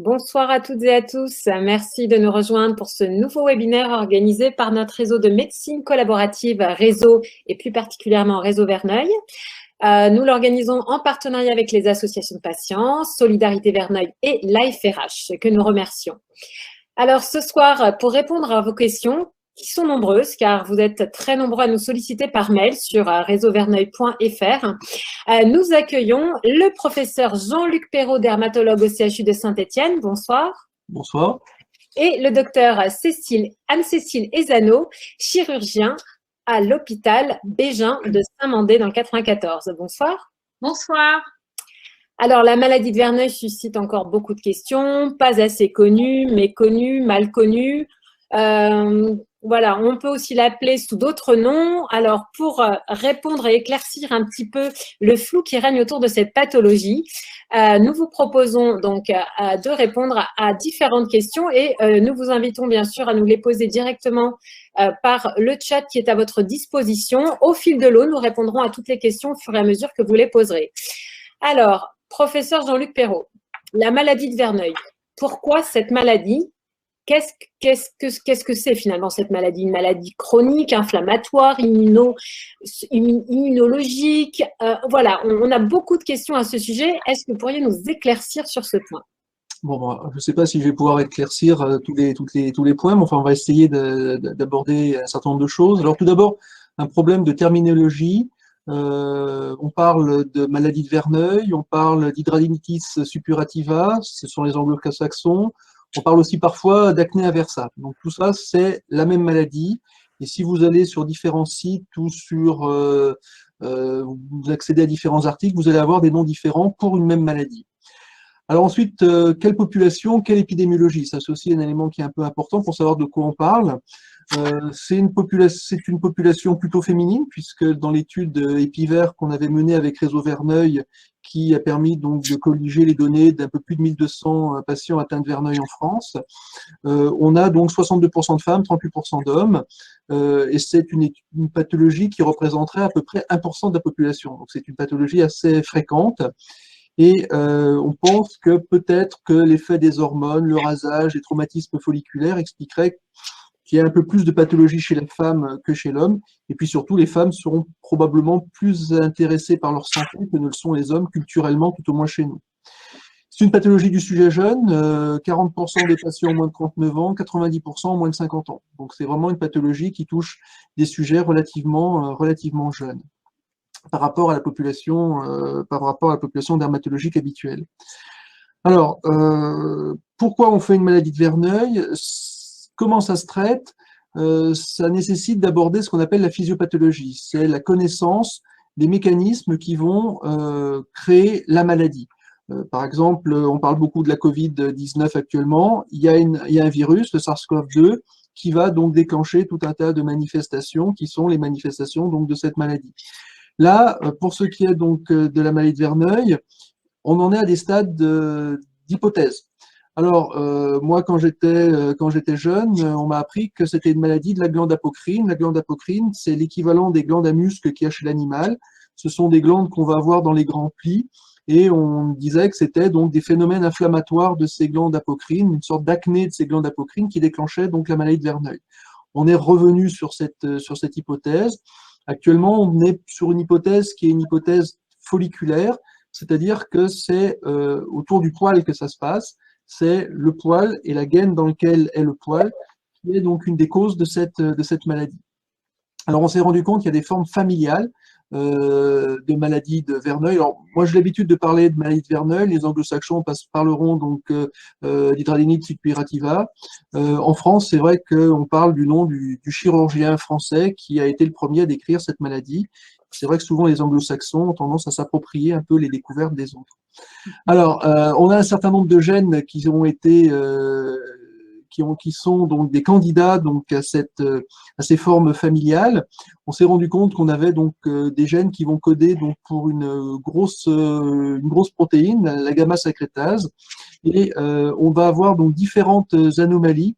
Bonsoir à toutes et à tous. Merci de nous rejoindre pour ce nouveau webinaire organisé par notre réseau de médecine collaborative Réseau et plus particulièrement Réseau Verneuil. Nous l'organisons en partenariat avec les associations de patients, Solidarité Verneuil et l'AFRH, que nous remercions. Alors ce soir, pour répondre à vos questions, qui sont nombreuses, car vous êtes très nombreux à nous solliciter par mail sur réseauverneuil.fr. Nous accueillons le professeur Jean-Luc Perrault, dermatologue au CHU de Saint-Étienne. Bonsoir. Bonsoir. Et le docteur Anne-Cécile Ezano, chirurgien à l'hôpital Bégin de Saint-Mandé dans le 94. Bonsoir. Bonsoir. Alors, la maladie de Verneuil suscite encore beaucoup de questions, pas assez connues, méconnues, mal connues. Voilà, on peut aussi l'appeler sous d'autres noms. Alors, pour répondre et éclaircir un petit peu le flou qui règne autour de cette pathologie, nous vous proposons donc de répondre à différentes questions et nous vous invitons bien sûr à nous les poser directement par le chat qui est à votre disposition. Au fil de l'eau, nous répondrons à toutes les questions au fur et à mesure que vous les poserez. Alors, professeur Jean-Luc Perrault, la maladie de Verneuil, pourquoi cette maladie ? Qu'est-ce que c'est finalement cette maladie? Une maladie chronique, inflammatoire, immunologique? Voilà, on a beaucoup de questions à ce sujet. Est-ce que vous pourriez nous éclaircir sur ce point? Bon, je ne sais pas si je vais pouvoir éclaircir tous les points, mais enfin, on va essayer d'aborder un certain nombre de choses. Alors, tout d'abord, un problème de terminologie. On parle de maladie de Verneuil, on parle d'hidradenitis suppurativa, ce sont les anglo-saxons. On parle aussi parfois d'acné aversa. Donc tout ça, c'est la même maladie. Et si vous allez sur différents sites ou vous accédez à différents articles, vous allez avoir des noms différents pour une même maladie. Alors ensuite, quelle population, quelle épidémiologie? Ça, c'est aussi un élément qui est un peu important pour savoir de quoi on parle. C'est une population plutôt féminine, puisque dans l'étude EpiVer qu'on avait menée avec Réseau Verneuil, qui a permis donc de colliger les données d'un peu plus de 1200 patients atteints de Verneuil en France, on a donc 62% de femmes, 38% d'hommes, et c'est une pathologie qui représenterait à peu près 1% de la population. Donc c'est une pathologie assez fréquente. Et on pense que peut-être que l'effet des hormones, le rasage, les traumatismes folliculaires expliqueraient qu'il y a un peu plus de pathologie chez la femme que chez l'homme. Et puis surtout, les femmes seront probablement plus intéressées par leur santé que ne le sont les hommes culturellement, tout au moins chez nous. C'est une pathologie du sujet jeune, 40% des patients ont moins de 39 ans, 90% ont moins de 50 ans. Donc c'est vraiment une pathologie qui touche des sujets relativement jeunes par rapport à la population dermatologique habituelle. Alors, pourquoi on fait une maladie de Verneuil? Comment ça se traite? Ça nécessite d'aborder ce qu'on appelle la physiopathologie. C'est la connaissance des mécanismes qui vont créer la maladie. Par exemple, on parle beaucoup de la Covid-19 actuellement. Il y a un virus, le SARS-CoV-2, qui va donc déclencher tout un tas de manifestations qui sont les manifestations donc de cette maladie. Là, pour ce qui est donc de la maladie de Verneuil, on en est à des stades d'hypothèse. Alors, moi, quand j'étais jeune, on m'a appris que c'était une maladie de la glande apocrine. La glande apocrine, c'est l'équivalent des glandes à muscles qu'il y a chez l'animal. Ce sont des glandes qu'on va avoir dans les grands plis. Et on disait que c'était donc des phénomènes inflammatoires de ces glandes apocrines, une sorte d'acné de ces glandes apocrines qui déclenchait donc la maladie de Verneuil. On est revenu sur cette hypothèse. Actuellement, on est sur une hypothèse qui est une hypothèse folliculaire, c'est-à-dire que c'est autour du poil que ça se passe. C'est le poil et la gaine dans lequel est le poil qui est donc une des causes de cette maladie. Alors, on s'est rendu compte qu'il y a des formes familiales de maladie de Verneuil. Alors, moi, j'ai l'habitude de parler de maladie de Verneuil. Les anglo-saxons parleront donc d'hidradenitis suppurativa. En France, c'est vrai qu'on parle du nom du chirurgien français qui a été le premier à décrire cette maladie. C'est vrai que souvent, les anglo-saxons ont tendance à s'approprier un peu les découvertes des autres. Alors, on a un certain nombre de gènes qui ont été qui sont donc des candidats donc à ces formes familiales. On s'est rendu compte qu'on avait donc des gènes qui vont coder donc pour une grosse protéine, la gamma-sécrétase, et on va avoir donc différentes anomalies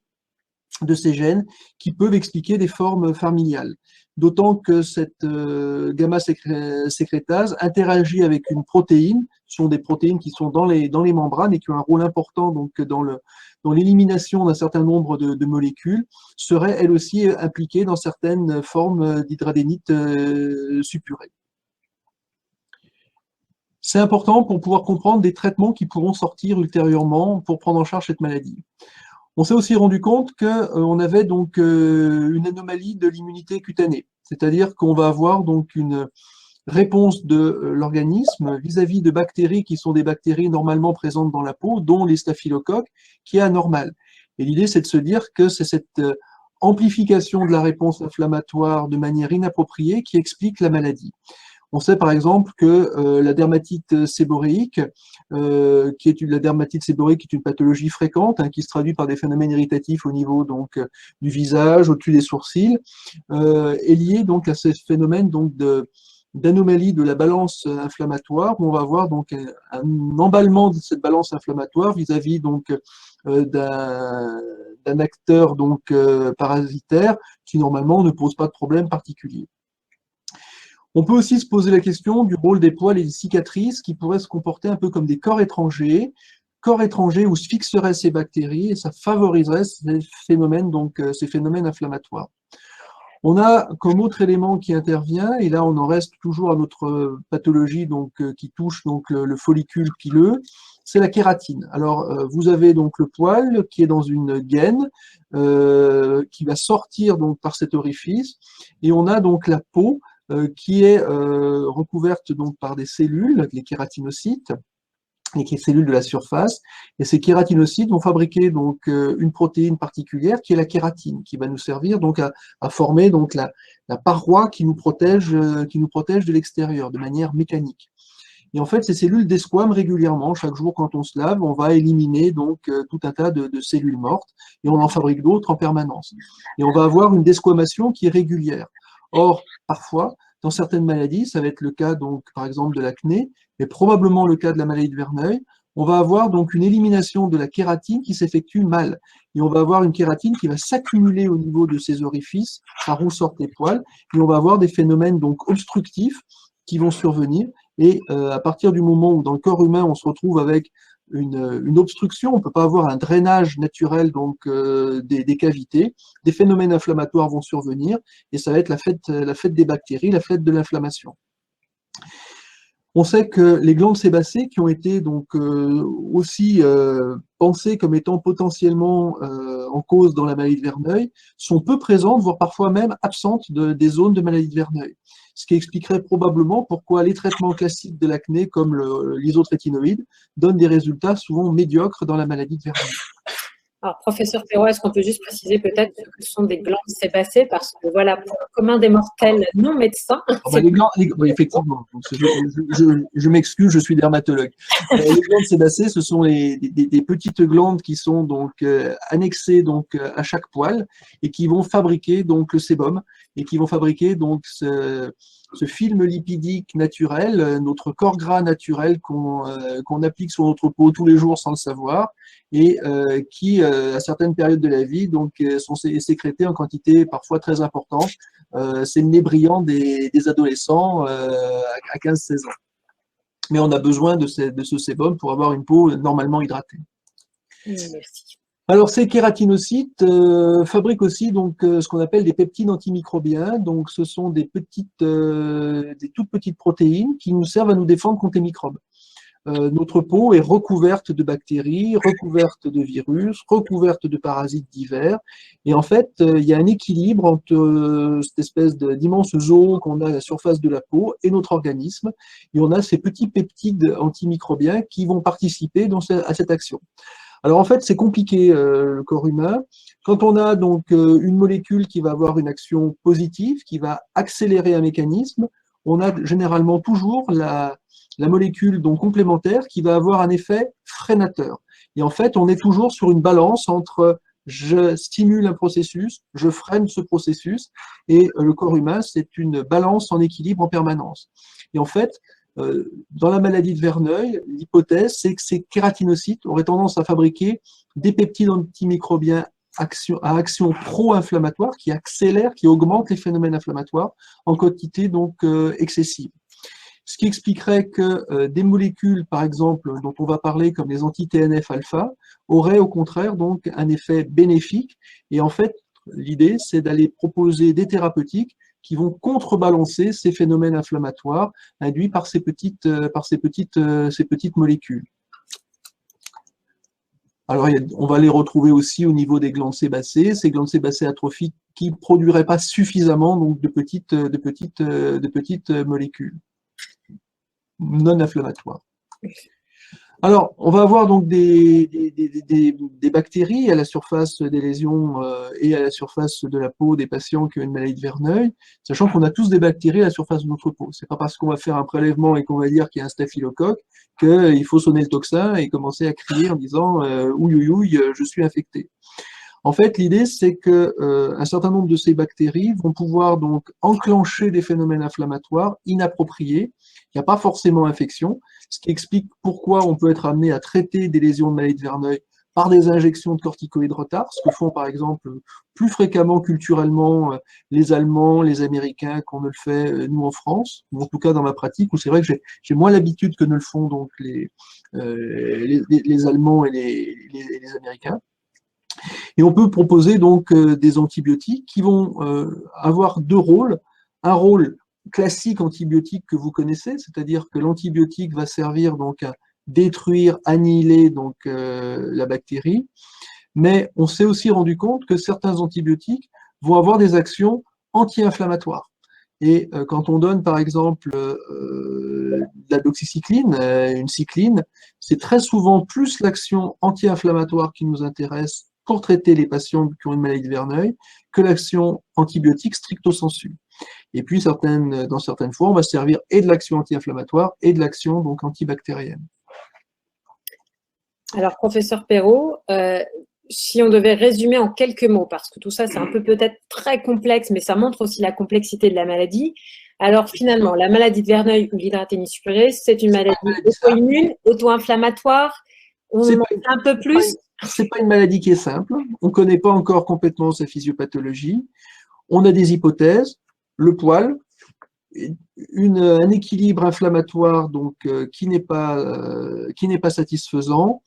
de ces gènes qui peuvent expliquer des formes familiales. d'autant que cette gamma-sécrétase interagit avec une protéine. Ce sont des protéines qui sont dans les membranes et qui ont un rôle important donc, dans l'élimination d'un certain nombre de molécules, serait elle aussi impliquée dans certaines formes d'hydradénite suppurée. C'est important pour pouvoir comprendre des traitements qui pourront sortir ultérieurement pour prendre en charge cette maladie. On s'est aussi rendu compte qu'on avait donc une anomalie de l'immunité cutanée, c'est-à-dire qu'on va avoir donc une réponse de l'organisme vis-à-vis de bactéries qui sont des bactéries normalement présentes dans la peau, dont les staphylocoques, qui est anormale. Et l'idée, c'est de se dire que c'est cette amplification de la réponse inflammatoire de manière inappropriée qui explique la maladie. On sait par exemple que la dermatite séboréique, la dermatite séboréique est une pathologie fréquente qui se traduit par des phénomènes irritatifs au niveau donc du visage, au-dessus des sourcils, est liée donc à ces phénomènes donc d'anomalie de la balance inflammatoire, où on va avoir donc un emballement de cette balance inflammatoire vis-à-vis donc d'un acteur donc parasitaire qui normalement ne pose pas de problème particulier. On peut aussi se poser la question du rôle des poils et des cicatrices qui pourraient se comporter un peu comme des corps étrangers où se fixeraient ces bactéries et ça favoriserait ces phénomènes inflammatoires. On a comme autre élément qui intervient, et là on en reste toujours à notre pathologie donc, qui touche donc, le follicule pileux, c'est la kératine. Alors vous avez donc le poil qui est dans une gaine qui va sortir donc, par cet orifice, et on a donc la peau qui est recouverte donc par des cellules, les kératinocytes, les cellules de la surface, et ces kératinocytes vont fabriquer donc une protéine particulière qui est la kératine, qui va nous servir donc à former donc la paroi qui nous protège de l'extérieur de manière mécanique. Et en fait, ces cellules desquament régulièrement. Chaque jour, quand on se lave, on va éliminer donc tout un tas de cellules mortes et on en fabrique d'autres en permanence. Et on va avoir une desquamation qui est régulière. Or, parfois, dans certaines maladies, ça va être le cas donc par exemple de l'acné, mais probablement le cas de la maladie de Verneuil, on va avoir donc une élimination de la kératine qui s'effectue mal. Et on va avoir une kératine qui va s'accumuler au niveau de ces orifices, par où sortent les poils, et on va avoir des phénomènes donc obstructifs qui vont survenir. Et à partir du moment où dans le corps humain, on se retrouve avec une obstruction, on ne peut pas avoir un drainage naturel donc des cavités, des phénomènes inflammatoires vont survenir, et ça va être la fête des bactéries, la fête de l'inflammation. On sait que les glandes sébacées, qui ont été donc aussi pensées comme étant potentiellement en cause dans la maladie de Verneuil, sont peu présentes, voire parfois même absentes des zones de maladie de Verneuil. Ce qui expliquerait probablement pourquoi les traitements classiques de l'acné, comme l'isotrétinoïde, donnent des résultats souvent médiocres dans la maladie de Verneuil. Alors, professeur Perrault, est-ce qu'on peut juste préciser peut-être que ce sont des glandes sébacées parce que, voilà, pour le commun des mortels non médecins… Les glandes, oui, effectivement, je m'excuse, je suis dermatologue. Les glandes sébacées, ce sont des petites glandes qui sont donc annexées donc à chaque poil et qui vont fabriquer donc le sébum et qui vont fabriquer donc ce film lipidique naturel, notre corps gras naturel qu'on applique sur notre peau tous les jours sans le savoir et qui, à certaines périodes de la vie, donc, sont sécrétés en quantité parfois très importante. C'est le nez brillant des adolescents à 15-16 ans. Mais on a besoin de ce sébum pour avoir une peau normalement hydratée. Merci. Alors, ces kératinocytes fabriquent aussi donc ce qu'on appelle des peptides antimicrobiens. Donc, ce sont des toutes petites protéines qui nous servent à nous défendre contre les microbes. Notre peau est recouverte de bactéries, recouverte de virus, recouverte de parasites divers. Et en fait, il y a un équilibre entre cette espèce d'immense zoo qu'on a à la surface de la peau et notre organisme. Et on a ces petits peptides antimicrobiens qui vont participer à cette action. Alors en fait, c'est compliqué le corps humain. Quand on a donc une molécule qui va avoir une action positive, qui va accélérer un mécanisme, on a généralement toujours la molécule donc complémentaire qui va avoir un effet freinateur. Et en fait, on est toujours sur une balance entre je stimule un processus, je freine ce processus, et le corps humain, c'est une balance en équilibre en permanence. Et en fait, dans la maladie de Verneuil, l'hypothèse, c'est que ces kératinocytes auraient tendance à fabriquer des peptides antimicrobiens à action pro-inflammatoire, qui accélère, qui augmente les phénomènes inflammatoires en quantité donc excessive. Ce qui expliquerait que des molécules, par exemple, dont on va parler comme les anti-TNF-alpha, auraient au contraire donc un effet bénéfique. Et en fait, l'idée, c'est d'aller proposer des thérapeutiques qui vont contrebalancer ces phénomènes inflammatoires induits par ces petites molécules. Alors, on va les retrouver aussi au niveau des glandes sébacées, ces glandes sébacées atrophiques qui ne produiraient pas suffisamment donc, de petites molécules non inflammatoires. Alors, on va avoir donc des bactéries à la surface des lésions et à la surface de la peau des patients qui ont une maladie de Verneuil, sachant qu'on a tous des bactéries à la surface de notre peau. C'est pas parce qu'on va faire un prélèvement et qu'on va dire qu'il y a un staphylocoque qu'il faut sonner le tocsin et commencer à crier en disant ouïe, ouïe, ouïe, je suis infecté. En fait, l'idée, c'est que un certain nombre de ces bactéries vont pouvoir donc enclencher des phénomènes inflammatoires inappropriés. Il n'y a pas forcément infection, ce qui explique pourquoi on peut être amené à traiter des lésions de maladie de Verneuil par des injections de corticoïdes retard, ce que font par exemple plus fréquemment culturellement les Allemands, les Américains qu'on ne le fait nous en France, ou en tout cas dans ma pratique, où c'est vrai que j'ai moins l'habitude que ne le font donc les Allemands et les Américains. Et on peut proposer donc des antibiotiques qui vont avoir deux rôles. Un rôle classique antibiotique que vous connaissez, c'est-à-dire que l'antibiotique va servir donc à détruire, annihiler donc la bactérie, mais on s'est aussi rendu compte que certains antibiotiques vont avoir des actions anti-inflammatoires. Et quand on donne par exemple de la doxycycline, une cycline, c'est très souvent plus l'action anti-inflammatoire qui nous intéresse pour traiter les patients qui ont une maladie de Verneuil que l'action antibiotique stricto sensu. Et puis dans certaines fois, on va se servir et de l'action anti-inflammatoire et de l'action donc antibactérienne. Alors, professeur Perrault, si on devait résumer en quelques mots, parce que tout ça, c'est un peu peut-être très complexe, mais ça montre aussi la complexité de la maladie. Alors, finalement, la maladie de Verneuil ou l'hydrathémie suppurée, c'est une maladie auto-immune, auto-inflammatoire. On en sait un peu plus. C'est pas une maladie qui est simple. On ne connaît pas encore complètement sa physiopathologie. On a des hypothèses, le poil, un équilibre inflammatoire donc qui n'est pas satisfaisant,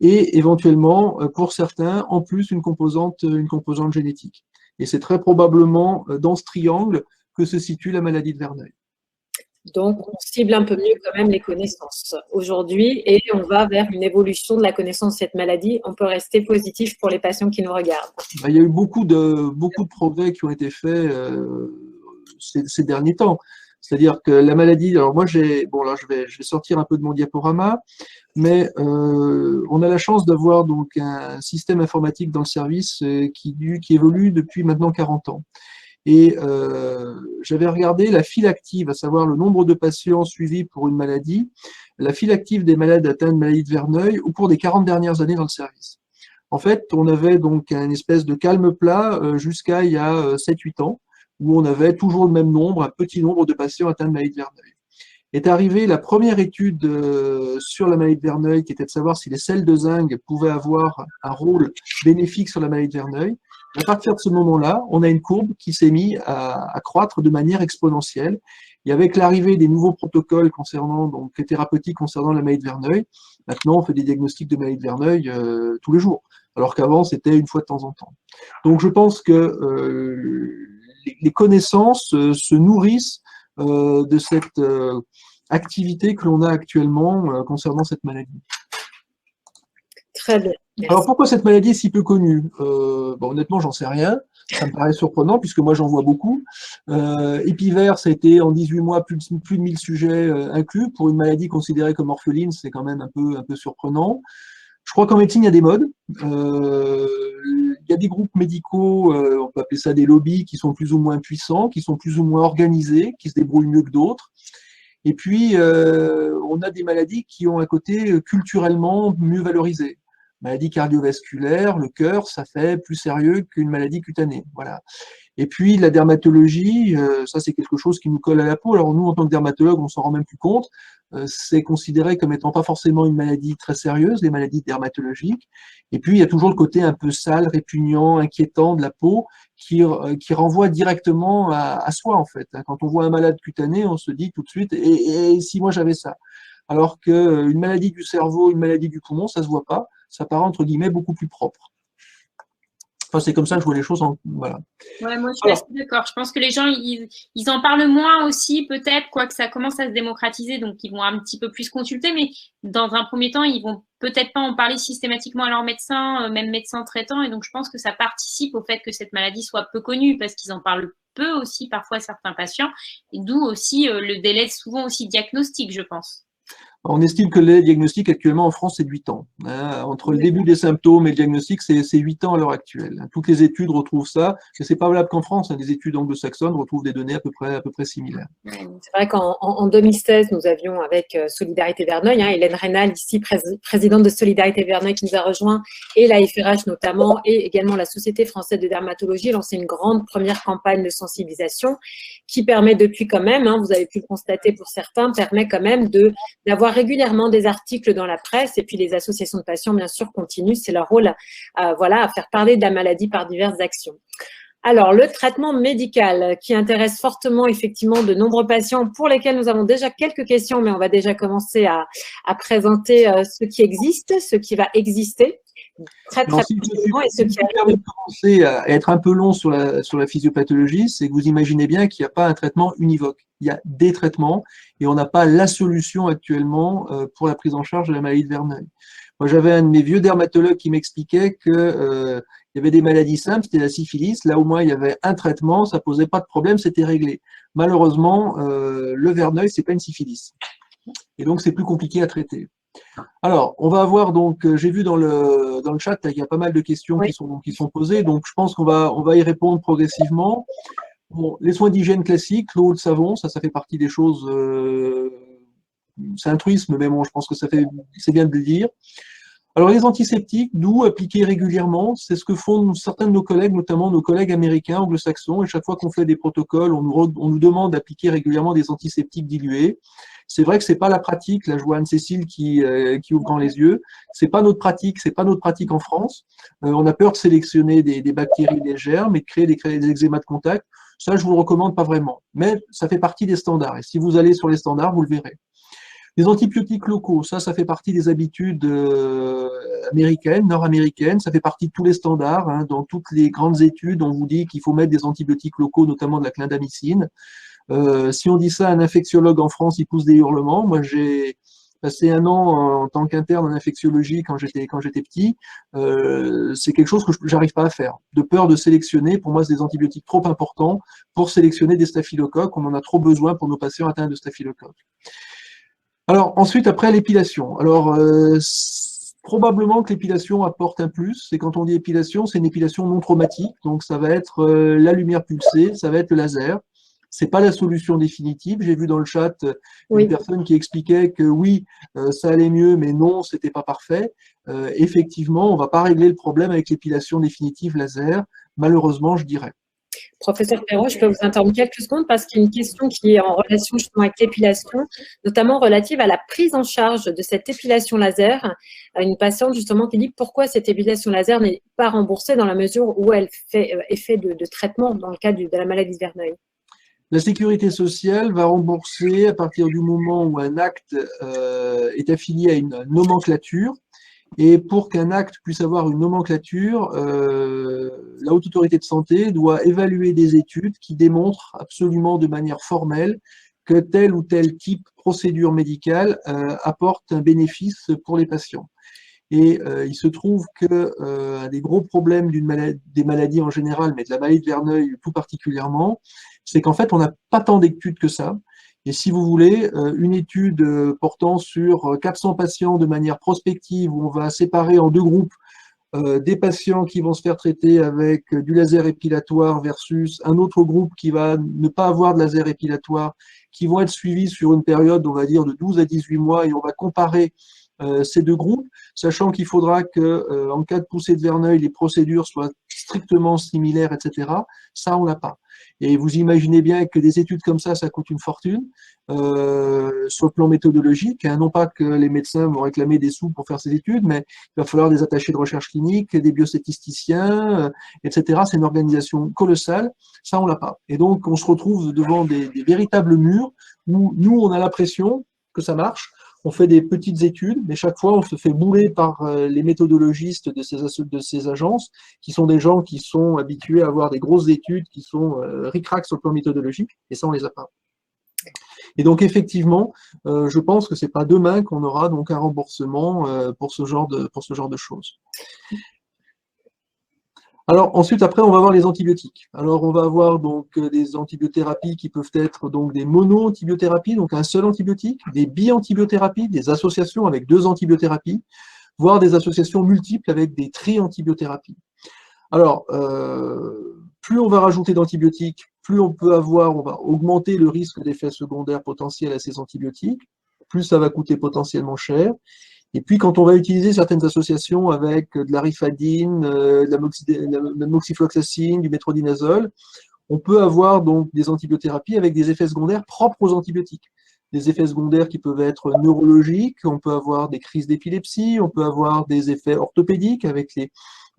et éventuellement pour certains en plus une composante génétique. Et c'est très probablement dans ce triangle que se situe la maladie de Verneuil. Donc, on cible un peu mieux quand même les connaissances aujourd'hui et on va vers une évolution de la connaissance de cette maladie. On peut rester positif pour les patients qui nous regardent. Il y a eu beaucoup de progrès qui ont été faits ces derniers temps. C'est-à-dire que la maladie, alors moi je vais sortir un peu de mon diaporama, mais on a la chance d'avoir donc un système informatique dans le service qui évolue depuis maintenant 40 ans. Et j'avais regardé la file active, à savoir le nombre de patients suivis pour une maladie, la file active des malades atteints de maladie de Verneuil au cours des 40 dernières années dans le service. En fait, on avait donc une espèce de calme plat jusqu'à il y a 7-8 ans, où on avait toujours le même nombre, un petit nombre de patients atteints de maladie de Verneuil. Est arrivée la première étude sur la maladie de Verneuil, qui était de savoir si les sels de zinc pouvaient avoir un rôle bénéfique sur la maladie de Verneuil. À partir de ce moment-là, on a une courbe qui s'est mise à croître de manière exponentielle. Et avec l'arrivée des nouveaux protocoles concernant donc les thérapeutiques concernant la maladie de Verneuil, maintenant on fait des diagnostics de maladie de Verneuil tous les jours, alors qu'avant c'était une fois de temps en temps. Donc je pense que les connaissances se nourrissent de cette activité que l'on a actuellement concernant cette maladie. Très bien. Merci. Alors pourquoi cette maladie est si peu connue? Honnêtement, j'en sais rien. Ça me paraît surprenant puisque moi j'en vois beaucoup. Épiver, ça a été en 18 mois plus de 1000 sujets inclus. Pour une maladie considérée comme orpheline, c'est quand même un peu surprenant. Je crois qu'en médecine, il y a des modes. Il y a des groupes médicaux, on peut appeler ça des lobbies, qui sont plus ou moins puissants, qui sont plus ou moins organisés, qui se débrouillent mieux que d'autres. Et puis, on a des maladies qui ont un côté culturellement mieux valorisé. Maladie cardiovasculaire, le cœur, ça fait plus sérieux qu'une maladie cutanée. Voilà. Et puis la dermatologie, ça c'est quelque chose qui nous colle à la peau. Alors nous, en tant que dermatologue, on s'en rend même plus compte. C'est considéré comme étant pas forcément une maladie très sérieuse, les maladies dermatologiques. Et puis il y a toujours le côté un peu sale, répugnant, inquiétant de la peau qui renvoie directement à soi en fait. Quand on voit un malade cutané, on se dit tout de suite et si moi j'avais ça. Alors qu'une maladie du cerveau, une maladie du poumon, ça se voit pas. Ça paraît entre guillemets beaucoup plus propre. Enfin, c'est comme ça que je vois les choses. Voilà. Ouais, moi, je suis assez d'accord. Je pense que les gens, ils en parlent moins aussi, peut-être, quoique ça commence à se démocratiser, donc ils vont un petit peu plus consulter, mais dans un premier temps, ils vont peut-être pas en parler systématiquement à leur médecin, même médecin traitant, et donc je pense que ça participe au fait que cette maladie soit peu connue, parce qu'ils en parlent peu aussi, parfois, certains patients, et d'où aussi le délai souvent aussi diagnostique, je pense. On estime que le diagnostic actuellement en France, c'est de 8 ans. Entre le début des symptômes et le diagnostic, c'est 8 ans à l'heure actuelle. Toutes les études retrouvent ça, et c'est pas valable qu'en France. Les études anglo-saxonnes retrouvent des données à peu près similaires. C'est vrai qu'en 2016, nous avions avec Solidarité Verneuil, Hélène Rénal, ici présidente de Solidarité Verneuil, qui nous a rejoint, et la FRH notamment, et également la Société française de dermatologie, lancé une grande première campagne de sensibilisation qui permet depuis quand même, vous avez pu le constater pour certains, permet quand même d'avoir régulièrement des articles dans la presse, et puis les associations de patients, bien sûr, continuent, c'est leur rôle, à faire parler de la maladie par diverses actions. Alors, le traitement médical qui intéresse fortement effectivement de nombreux patients pour lesquels nous avons déjà quelques questions, mais on va déjà commencer à présenter ce qui existe, ce qui va exister. Très rapidement et ce qui permet de commencer à être un peu long sur la physiopathologie, c'est que vous imaginez bien qu'il n'y a pas un traitement univoque. Il y a des traitements et on n'a pas la solution actuellement pour la prise en charge de la maladie de Verneuil. Moi, j'avais un de mes vieux dermatologues qui m'expliquait que il y avait des maladies simples, c'était la syphilis. Là, au moins, il y avait un traitement, ça posait pas de problème, c'était réglé. Malheureusement, le Verneuil, c'est pas une syphilis. Et donc, c'est plus compliqué à traiter. Alors, on va avoir donc, j'ai vu dans le chat, il y a pas mal de questions qui sont posées, donc je pense qu'on va y répondre progressivement. Bon, les soins d'hygiène classiques, l'eau, le savon, ça fait partie des choses, c'est un truisme, mais bon, je pense que c'est bien de le dire. Alors, les antiseptiques, d'où appliquer régulièrement, c'est ce que font certains de nos collègues, notamment nos collègues américains, anglo-saxons, et chaque fois qu'on fait des protocoles, on nous demande d'appliquer régulièrement des antiseptiques dilués. C'est vrai que c'est pas la pratique. Là, je vois Anne-Cécile qui ouvre grand les yeux. C'est pas notre pratique en France. On a peur de sélectionner des bactéries légères, mais de créer des eczémas de contact. Ça, je vous le recommande pas vraiment. Mais ça fait partie des standards. Et si vous allez sur les standards, vous le verrez. Les antibiotiques locaux, ça fait partie des habitudes américaines, nord-américaines. Ça fait partie de tous les standards. Dans toutes les grandes études, on vous dit qu'il faut mettre des antibiotiques locaux, notamment de la clindamycine. Si on dit ça à un infectiologue en France, il pousse des hurlements. Moi, j'ai passé 1 an en tant qu'interne en infectiologie quand j'étais petit. C'est quelque chose que j'arrive pas à faire. De peur de sélectionner, pour moi, c'est des antibiotiques trop importants pour sélectionner des staphylocoques. On en a trop besoin pour nos patients atteints de staphylocoques. Alors, ensuite, après, l'épilation. Alors, probablement que l'épilation apporte un plus. Et quand on dit épilation, c'est une épilation non traumatique. Donc, ça va être la lumière pulsée, ça va être le laser. C'est pas la solution définitive. J'ai vu dans le chat une personne qui expliquait que oui, ça allait mieux, mais non, c'était pas parfait. Effectivement, on va pas régler le problème avec l'épilation définitive laser. Malheureusement, je dirais. Professeur Perrault, je peux vous interrompre quelques secondes parce qu'il y a une question qui est en relation justement avec l'épilation, notamment relative à la prise en charge de cette épilation laser. Une patiente justement qui dit pourquoi cette épilation laser n'est pas remboursée dans la mesure où elle fait effet de traitement dans le cadre de la maladie de Verneuil. La sécurité sociale va rembourser à partir du moment où un acte est affilié à une nomenclature. Et pour qu'un acte puisse avoir une nomenclature, la Haute Autorité de Santé doit évaluer des études qui démontrent absolument de manière formelle que tel ou tel type de procédure médicale apporte un bénéfice pour les patients. Et il se trouve que un des gros problèmes des maladies en général, mais de la maladie de Verneuil tout particulièrement, c'est qu'en fait, on n'a pas tant d'études que ça. Et si vous voulez, une étude portant sur 400 patients de manière prospective, où on va séparer en 2 groupes des patients qui vont se faire traiter avec du laser épilatoire versus un autre groupe qui va ne pas avoir de laser épilatoire, qui vont être suivis sur une période, on va dire, de 12 à 18 mois, et on va comparer ces deux groupes, sachant qu'il faudra que, en cas de poussée de Verneuil, les procédures soient strictement similaires, etc. Ça, on l'a pas. Et vous imaginez bien que des études comme ça coûte une fortune, sur le plan méthodologique, hein, non pas que les médecins vont réclamer des sous pour faire ces études, mais il va falloir des attachés de recherche clinique, des biostatisticiens, etc. C'est une organisation colossale, ça, on l'a pas. Et donc, on se retrouve devant des véritables murs où nous, on a l'impression que ça marche. On fait des petites études, mais chaque fois, on se fait bouler par les méthodologistes de ces agences, qui sont des gens qui sont habitués à avoir des grosses études, qui sont ric-rac sur le plan méthodologique, et ça, on les a pas. Et donc, effectivement, je pense que c'est pas demain qu'on aura donc un remboursement pour ce genre de choses. Alors ensuite, après, on va avoir les antibiotiques. Alors on va avoir donc des antibiothérapies qui peuvent être donc des mono-antibiothérapies, donc un seul antibiotique, des bi-antibiothérapies, des associations avec 2 antibiothérapies, voire des associations multiples avec des tri-antibiothérapies. Alors, plus on va rajouter d'antibiotiques, plus on va augmenter le risque d'effets secondaires potentiels à ces antibiotiques, plus ça va coûter potentiellement cher. Et puis, quand on va utiliser certaines associations avec de la rifadine, de la moxifloxacine, du métronidazole, on peut avoir donc des antibiothérapies avec des effets secondaires propres aux antibiotiques. Des effets secondaires qui peuvent être neurologiques, on peut avoir des crises d'épilepsie, on peut avoir des effets orthopédiques avec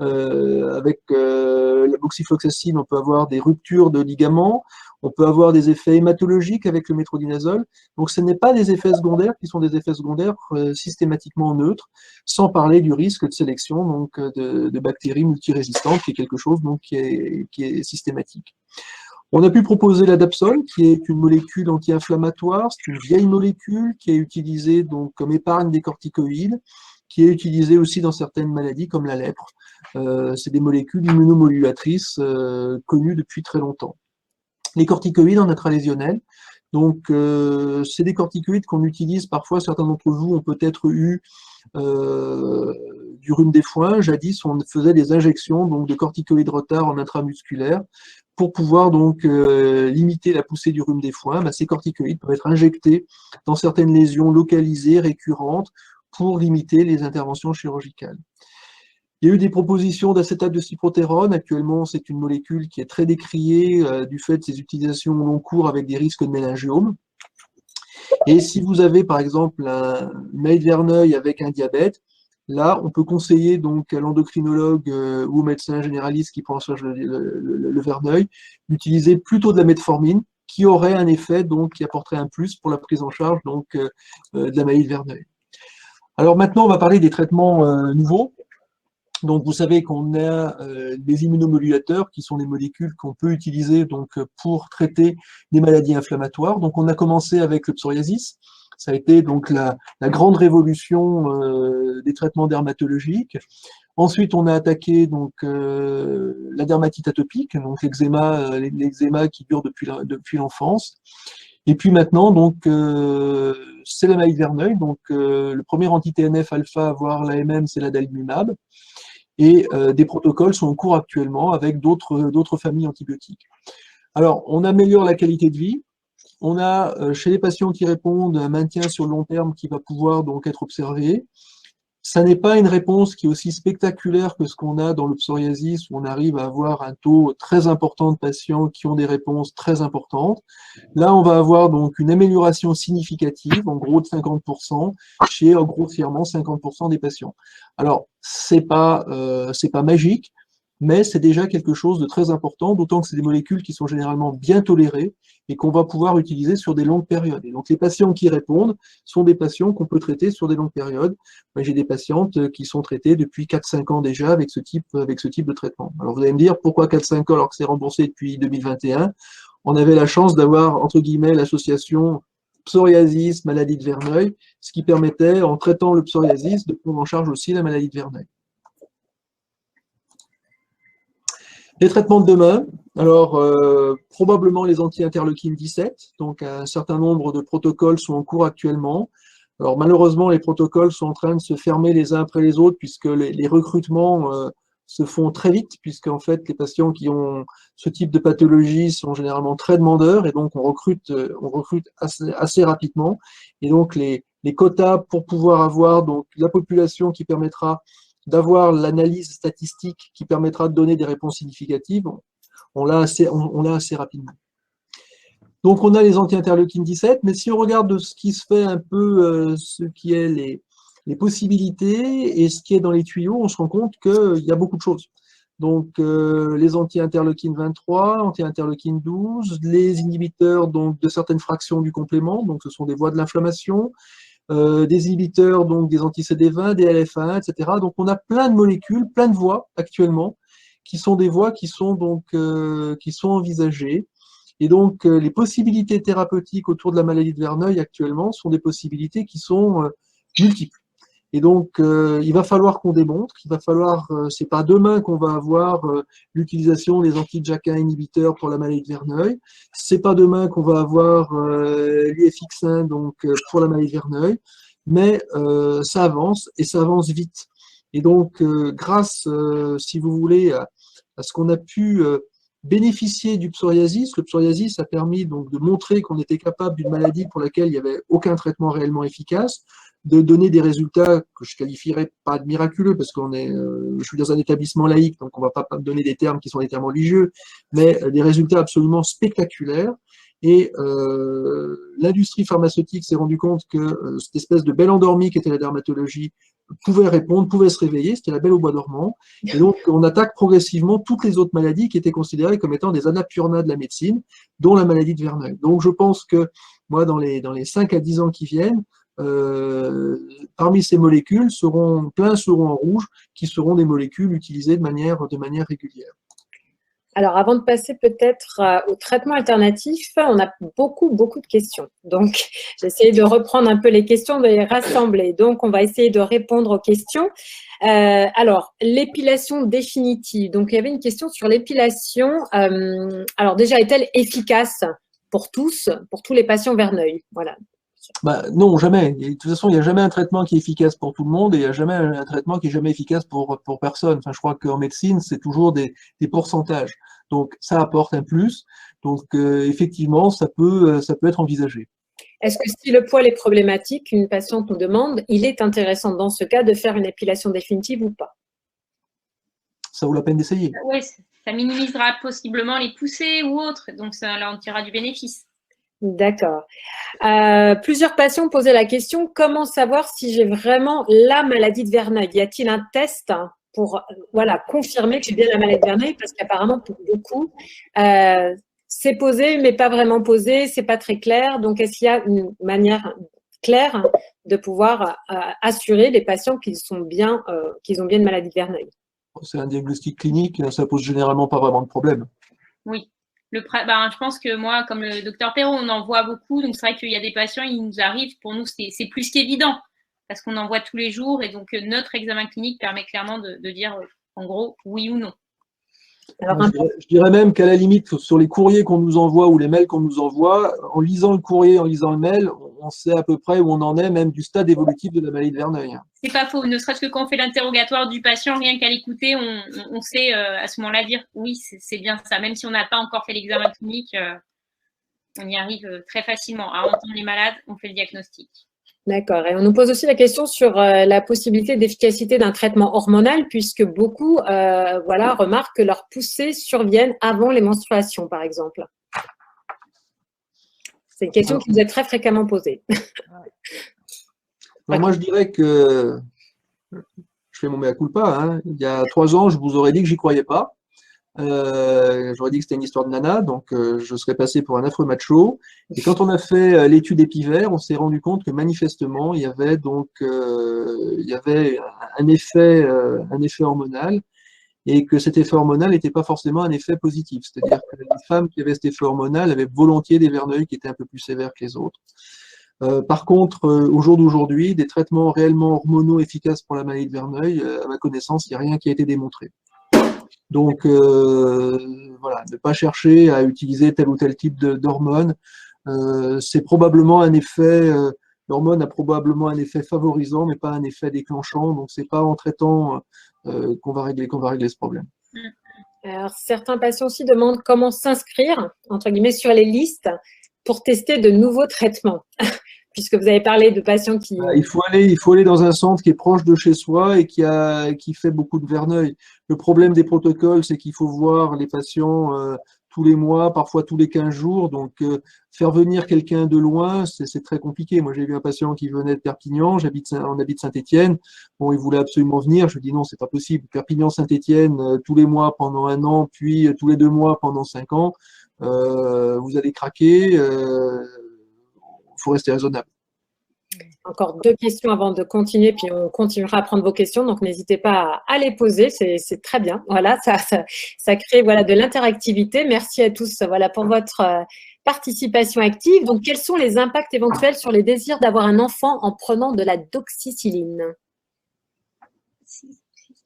la moxifloxacine, on peut avoir des ruptures de ligaments, on peut avoir des effets hématologiques avec le métronidazole. Donc ce n'est pas des effets secondaires qui sont des effets secondaires systématiquement neutres, sans parler du risque de sélection donc, de bactéries multirésistantes, qui est quelque chose donc, qui est systématique. On a pu proposer la Dapsone, qui est une molécule anti-inflammatoire, c'est une vieille molécule qui est utilisée donc, comme épargne des corticoïdes, qui est utilisée aussi dans certaines maladies comme la lèpre. C'est des molécules immunomodulatrices connues depuis très longtemps. Les corticoïdes en intralésionnel, donc c'est des corticoïdes qu'on utilise parfois, certains d'entre vous ont peut-être eu du rhume des foins. Jadis, on faisait des injections donc, de corticoïdes retard en intramusculaire pour pouvoir donc limiter la poussée du rhume des foins. Ces corticoïdes peuvent être injectés dans certaines lésions localisées, récurrentes, pour limiter les interventions chirurgicales. Il y a eu des propositions d'acétate de cyprotérone. Actuellement, c'est une molécule qui est très décriée du fait de ses utilisations au long cours avec des risques de méningiome. Et si vous avez, par exemple, un Maille-Verneuil avec un diabète, là, on peut conseiller donc à l'endocrinologue ou au médecin généraliste qui prend en charge le Verneuil d'utiliser plutôt de la metformine, qui aurait un effet donc qui apporterait un plus pour la prise en charge donc de la Maille-Verneuil. Alors maintenant, on va parler des traitements nouveaux. Donc, vous savez qu'on a des immunomodulateurs qui sont des molécules qu'on peut utiliser donc, pour traiter des maladies inflammatoires. Donc, on a commencé avec le psoriasis. Ça a été donc la grande révolution des traitements dermatologiques. Ensuite, on a attaqué donc, la dermatite atopique, donc l'eczéma qui dure depuis l'enfance. Et puis maintenant, donc, c'est la Maille-Verneuil. Donc, le premier anti-TNF alpha à avoir l'AMM, c'est l'adalimumab. Et des protocoles sont en cours actuellement avec d'autres familles antibiotiques. Alors, on améliore la qualité de vie. On a, chez les patients qui répondent, un maintien sur le long terme qui va pouvoir donc être observé. Ça n'est pas une réponse qui est aussi spectaculaire que ce qu'on a dans le psoriasis, où on arrive à avoir un taux très important de patients qui ont des réponses très importantes. Là, on va avoir donc une amélioration significative, en gros de 50%, chez grossièrement 50% des patients. Alors, c'est pas magique, mais c'est déjà quelque chose de très important, d'autant que c'est des molécules qui sont généralement bien tolérées et qu'on va pouvoir utiliser sur des longues périodes. Et donc, les patients qui répondent sont des patients qu'on peut traiter sur des longues périodes. Moi, j'ai des patientes qui sont traitées depuis 4-5 ans déjà avec ce type de traitement. Alors, vous allez me dire, pourquoi 4-5 ans alors que c'est remboursé depuis 2021? On avait la chance d'avoir, entre guillemets, l'association psoriasis, maladie de Verneuil, ce qui permettait, en traitant le psoriasis, de prendre en charge aussi la maladie de Verneuil. Les traitements de demain, alors probablement les anti-interleukine 17, donc un certain nombre de protocoles sont en cours actuellement. Alors malheureusement, les protocoles sont en train de se fermer les uns après les autres puisque les recrutements se font très vite, puisque en fait les patients qui ont ce type de pathologie sont généralement très demandeurs et donc on recrute assez rapidement. Et donc les quotas pour pouvoir avoir donc la population qui permettra d'avoir l'analyse statistique qui permettra de donner des réponses significatives, on l'a assez rapidement. Donc, on a les anti-interleukine 17, mais si on regarde ce qui se fait un peu, ce qui est les possibilités et ce qui est dans les tuyaux, on se rend compte qu'il y a beaucoup de choses. Donc, les anti-interleukine 23, anti-interleukine 12, les inhibiteurs donc, de certaines fractions du complément, donc ce sont des voies de l'inflammation, des inhibiteurs donc des anti-CD20, des LFA1, etc. Donc, on a plein de molécules, plein de voies actuellement, qui sont des voies qui sont donc qui sont envisagées. Et donc, les possibilités thérapeutiques autour de la maladie de Verneuil actuellement sont des possibilités qui sont multiples. Et donc, il va falloir qu'on démontre, c'est pas demain qu'on va avoir l'utilisation des anti-JAK1 inhibiteurs pour la maladie de Verneuil, c'est pas demain qu'on va avoir l'IFX1 donc pour la maladie de Verneuil, mais ça avance et ça avance vite. Et donc, grâce, si vous voulez, à ce qu'on a pu bénéficier du psoriasis. Le psoriasis a permis donc de montrer qu'on était capable d'une maladie pour laquelle il n'y avait aucun traitement réellement efficace, de donner des résultats que je qualifierais pas de miraculeux parce qu'on est, je suis dans un établissement laïque, donc on va pas donner des termes qui sont des termes religieux, mais des résultats absolument spectaculaires. Et l'industrie pharmaceutique s'est rendu compte que cette espèce de belle endormie qui était la dermatologie pouvait répondre, pouvait se réveiller, c'était la belle au bois dormant. Et donc, on attaque progressivement toutes les autres maladies qui étaient considérées comme étant des annapurnas de la médecine, dont la maladie de Verneuil. Donc, je pense que, moi, dans les 5 à 10 ans qui viennent, parmi ces molécules, plein seront en rouge, qui seront des molécules utilisées de manière régulière. Alors, avant de passer peut-être au traitement alternatif, on a beaucoup de questions. Donc, j'essaie de reprendre un peu les questions, de les rassembler. Donc, on va essayer de répondre aux questions. Alors, l'épilation définitive. Donc, il y avait une question sur l'épilation. Alors, déjà, est-elle efficace pour tous les patients Verneuil? Voilà. Non, jamais. De toute façon, il n'y a jamais un traitement qui est efficace pour tout le monde et il n'y a jamais un traitement qui est jamais efficace pour personne. Enfin, je crois qu'en médecine, c'est toujours des pourcentages. Donc, ça apporte un plus. Donc, effectivement, ça peut être envisagé. Est-ce que si le poil est problématique, une patiente nous demande, il est intéressant dans ce cas de faire une épilation définitive ou pas? Ça vaut la peine d'essayer. Oui, ça minimisera possiblement les poussées ou autres. Donc, ça leur en tirera du bénéfice. D'accord. Plusieurs patients posaient la question, comment savoir si j'ai vraiment la maladie de Verneuil? Y a-t-il un test pour confirmer que j'ai bien la maladie de Verneuil? Parce qu'apparemment, pour beaucoup, c'est posé, mais pas vraiment posé, c'est pas très clair. Donc, est-ce qu'il y a une manière claire de pouvoir assurer les patients qu'ils ont bien une maladie de Verneuil? C'est un diagnostic clinique, ça pose généralement pas vraiment de problème. Oui. Je pense que moi, comme le docteur Perrault, on en voit beaucoup. Donc, c'est vrai qu'il y a des patients, ils nous arrivent. Pour nous, c'est plus qu'évident parce qu'on en voit tous les jours. Et donc, notre examen clinique permet clairement de dire, en gros, oui ou non. Alors, je dirais même qu'à la limite, sur les courriers qu'on nous envoie ou les mails qu'on nous envoie, en lisant le courrier, en lisant le mail, on sait à peu près où on en est, même du stade évolutif de la maladie de Verneuil. C'est pas faux. Ne serait-ce que quand on fait l'interrogatoire du patient, rien qu'à l'écouter, on sait à ce moment-là dire oui, c'est bien ça. Même si on n'a pas encore fait l'examen clinique, on y arrive très facilement. À entendre les malades, on fait le diagnostic. D'accord. Et on nous pose aussi la question sur la possibilité d'efficacité d'un traitement hormonal, puisque beaucoup remarquent que leurs poussées surviennent avant les menstruations, par exemple. C'est une question qui nous est très fréquemment posée. Alors, moi, je dirais que je fais mon mea culpa. Hein. Il y a 3 ans, je vous aurais dit que j'y croyais pas. J'aurais dit que c'était une histoire de nana, donc je serais passé pour un affreux macho. Et quand on a fait l'étude EpiVer, on s'est rendu compte que manifestement, il y avait un effet hormonal et que cet effet hormonal n'était pas forcément un effet positif. C'est-à-dire que les femmes qui avaient cet effet hormonal avaient volontiers des verneuils qui étaient un peu plus sévères que les autres. Par contre, au jour d'aujourd'hui, des traitements réellement hormonaux efficaces pour la maladie de Verneuil, à ma connaissance, il n'y a rien qui a été démontré. Donc, ne pas chercher à utiliser tel ou tel type d'hormones. C'est probablement un effet L'hormone a probablement un effet favorisant, mais pas un effet déclenchant. Donc, c'est pas en traitant qu'on va régler ce problème. Alors, certains patients aussi demandent comment s'inscrire, entre guillemets, sur les listes pour tester de nouveaux traitements. Puisque vous avez parlé de patients qui… Il faut aller dans un centre qui est proche de chez soi et qui fait beaucoup de verneuil. Le problème des protocoles, c'est qu'il faut voir les patients tous les mois, parfois tous les 15 jours. Donc, faire venir quelqu'un de loin, c'est très compliqué. Moi, j'ai vu un patient qui venait de Perpignan, on habite Saint-Étienne. Bon, il voulait absolument venir. Je lui dis non, c'est pas possible. Perpignan-Saint-Étienne, tous les mois pendant 1 an, puis tous les 2 mois pendant 5 ans, vous allez craquer. Faut rester raisonnable. Encore 2 questions avant de continuer, puis on continuera à prendre vos questions, donc n'hésitez pas à les poser, c'est très bien. Voilà, ça crée voilà, de l'interactivité. Merci à tous voilà, pour votre participation active. Donc, quels sont les impacts éventuels sur les désirs d'avoir un enfant en prenant de la doxycycline?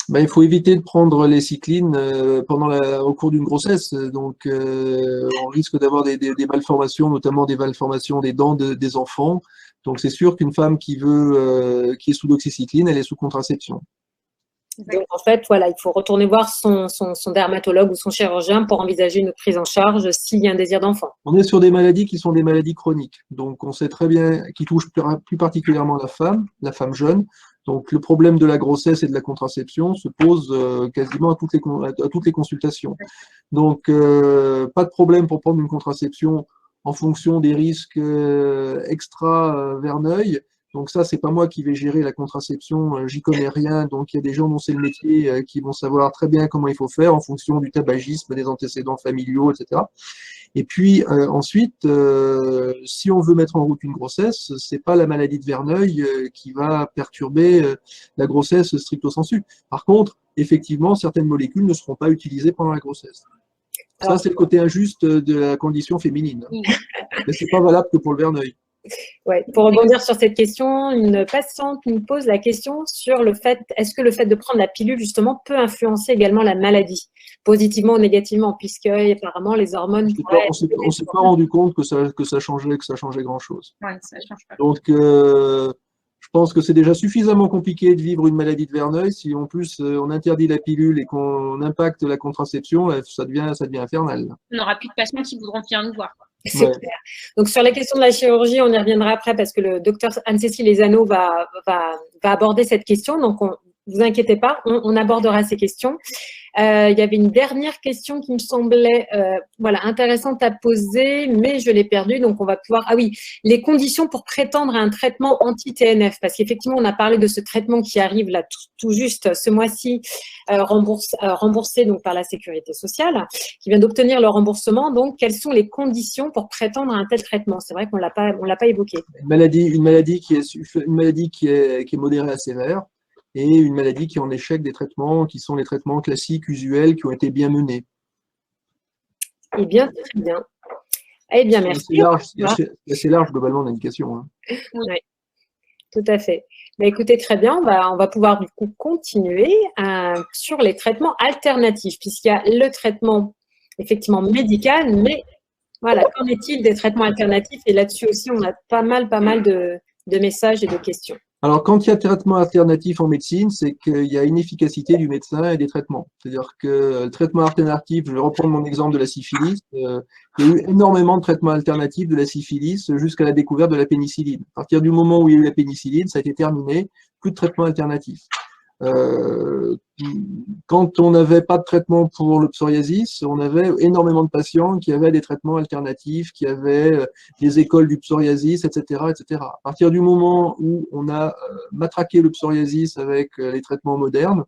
Ben, il faut éviter de prendre les cyclines au cours d'une grossesse. Donc, on risque d'avoir des malformations, notamment des malformations des dents des enfants. Donc, c'est sûr qu'une femme qui est sous doxycycline, elle est sous contraception. Donc, en fait, voilà, il faut retourner voir son dermatologue ou son chirurgien pour envisager une prise en charge s'il y a un désir d'enfant. On est sur des maladies qui sont des maladies chroniques. Donc, on sait très bien qui touchent plus particulièrement la femme jeune. Donc, le problème de la grossesse et de la contraception se pose quasiment à toutes les consultations. Donc, pas de problème pour prendre une contraception en fonction des risques extra-verneuil. Donc ça, c'est pas moi qui vais gérer la contraception, j'y connais rien. Donc, il y a des gens dont c'est le métier qui vont savoir très bien comment il faut faire en fonction du tabagisme, des antécédents familiaux, etc. Et puis ensuite, si on veut mettre en route une grossesse, c'est pas la maladie de Verneuil qui va perturber la grossesse stricto sensu. Par contre, effectivement, certaines molécules ne seront pas utilisées pendant la grossesse. Ça, c'est le côté injuste de la condition féminine. Mais c'est pas valable que pour le Verneuil. Ouais, pour rebondir sur cette question, une patiente nous pose la question sur le fait, est-ce que le fait de prendre la pilule, justement, peut influencer également la maladie, positivement ou négativement, puisque apparemment les hormones… On ne s'est pas rendu compte que ça changeait grand-chose. Ouais, ça change pas. Donc, je pense que c'est déjà suffisamment compliqué de vivre une maladie de Verneuil. Si en plus on interdit la pilule et qu'on impacte la contraception, ça devient infernal. On n'aura plus de patients qui voudront venir nous voir. C'est clair. Donc, sur les questions de la chirurgie, on y reviendra après parce que le docteur Anne-Cécile Lezano va aborder cette question. Donc, vous inquiétez pas, on abordera ces questions. Il y avait une dernière question qui me semblait intéressante à poser, mais je l'ai perdue. Donc, on va pouvoir… Ah oui, les conditions pour prétendre à un traitement anti-TNF. Parce qu'effectivement, on a parlé de ce traitement qui arrive là tout juste ce mois-ci, remboursé donc, par la Sécurité sociale, qui vient d'obtenir le remboursement. Donc, quelles sont les conditions pour prétendre à un tel traitement? C'est vrai qu'on l'a pas évoqué. Une maladie qui est modérée à sévère. Et une maladie qui est en échec des traitements, qui sont les traitements classiques, usuels, qui ont été bien menés. Eh bien, très bien. Eh bien, merci. C'est assez large globalement l'indication. Hein. Oui, tout à fait. Mais écoutez, très bien, on va pouvoir du coup continuer sur les traitements alternatifs, puisqu'il y a le traitement effectivement médical, mais voilà, qu'en est-il des traitements alternatifs? Et là-dessus aussi, on a pas mal de messages et de questions. Alors, quand il y a traitement alternatif en médecine, c'est qu'il y a inefficacité du médecin et des traitements. C'est-à-dire que le traitement alternatif, je vais reprendre mon exemple de la syphilis, il y a eu énormément de traitements alternatifs de la syphilis jusqu'à la découverte de la pénicilline. À partir du moment où il y a eu la pénicilline, ça a été terminé, plus de traitement alternatif. Quand on n'avait pas de traitement pour le psoriasis, on avait énormément de patients qui avaient des traitements alternatifs, qui avaient des écoles du psoriasis, etc., etc. À partir du moment où on a matraqué le psoriasis avec les traitements modernes,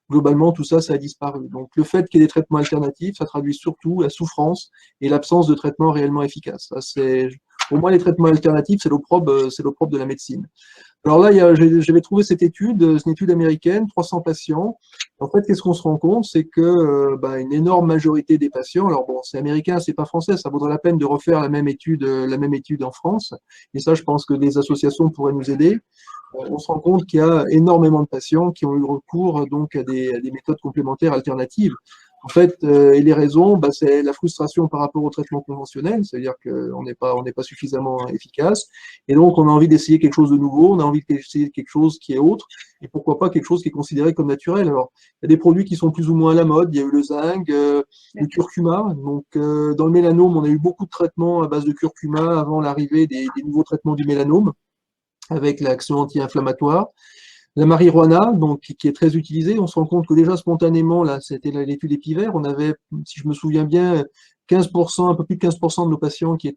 globalement, tout ça, ça a disparu. Donc, le fait qu'il y ait des traitements alternatifs, ça traduit surtout la souffrance et l'absence de traitement réellement efficace. Pour moi, les traitements alternatifs, c'est l'opprobre de la médecine. Alors là, j'avais trouvé cette étude, c'est une étude américaine, 300 patients. En fait, qu'est-ce qu'on se rend compte, c'est que une énorme majorité des patients, alors bon, c'est américain, c'est pas français, ça vaudrait la peine de refaire la même étude en France. Et ça, je pense que des associations pourraient nous aider. On se rend compte qu'il y a énormément de patients qui ont eu recours donc à des méthodes complémentaires alternatives. En fait, et les raisons, bah, c'est la frustration par rapport au traitement conventionnel, c'est-à-dire qu'on n'est pas suffisamment efficace, et donc on a envie d'essayer quelque chose de nouveau, on a envie d'essayer quelque chose qui est autre, et pourquoi pas quelque chose qui est considéré comme naturel. Alors, il y a des produits qui sont plus ou moins à la mode, il y a eu le zinc, le curcuma, donc dans le mélanome, on a eu beaucoup de traitements à base de curcuma avant l'arrivée des nouveaux traitements du mélanome, avec l'action anti-inflammatoire. La marijuana, donc, qui est très utilisée, on se rend compte que déjà spontanément, là, c'était l'étude EpiVer, on avait, si je me souviens bien, 15%, un peu plus de 15% de nos patients qui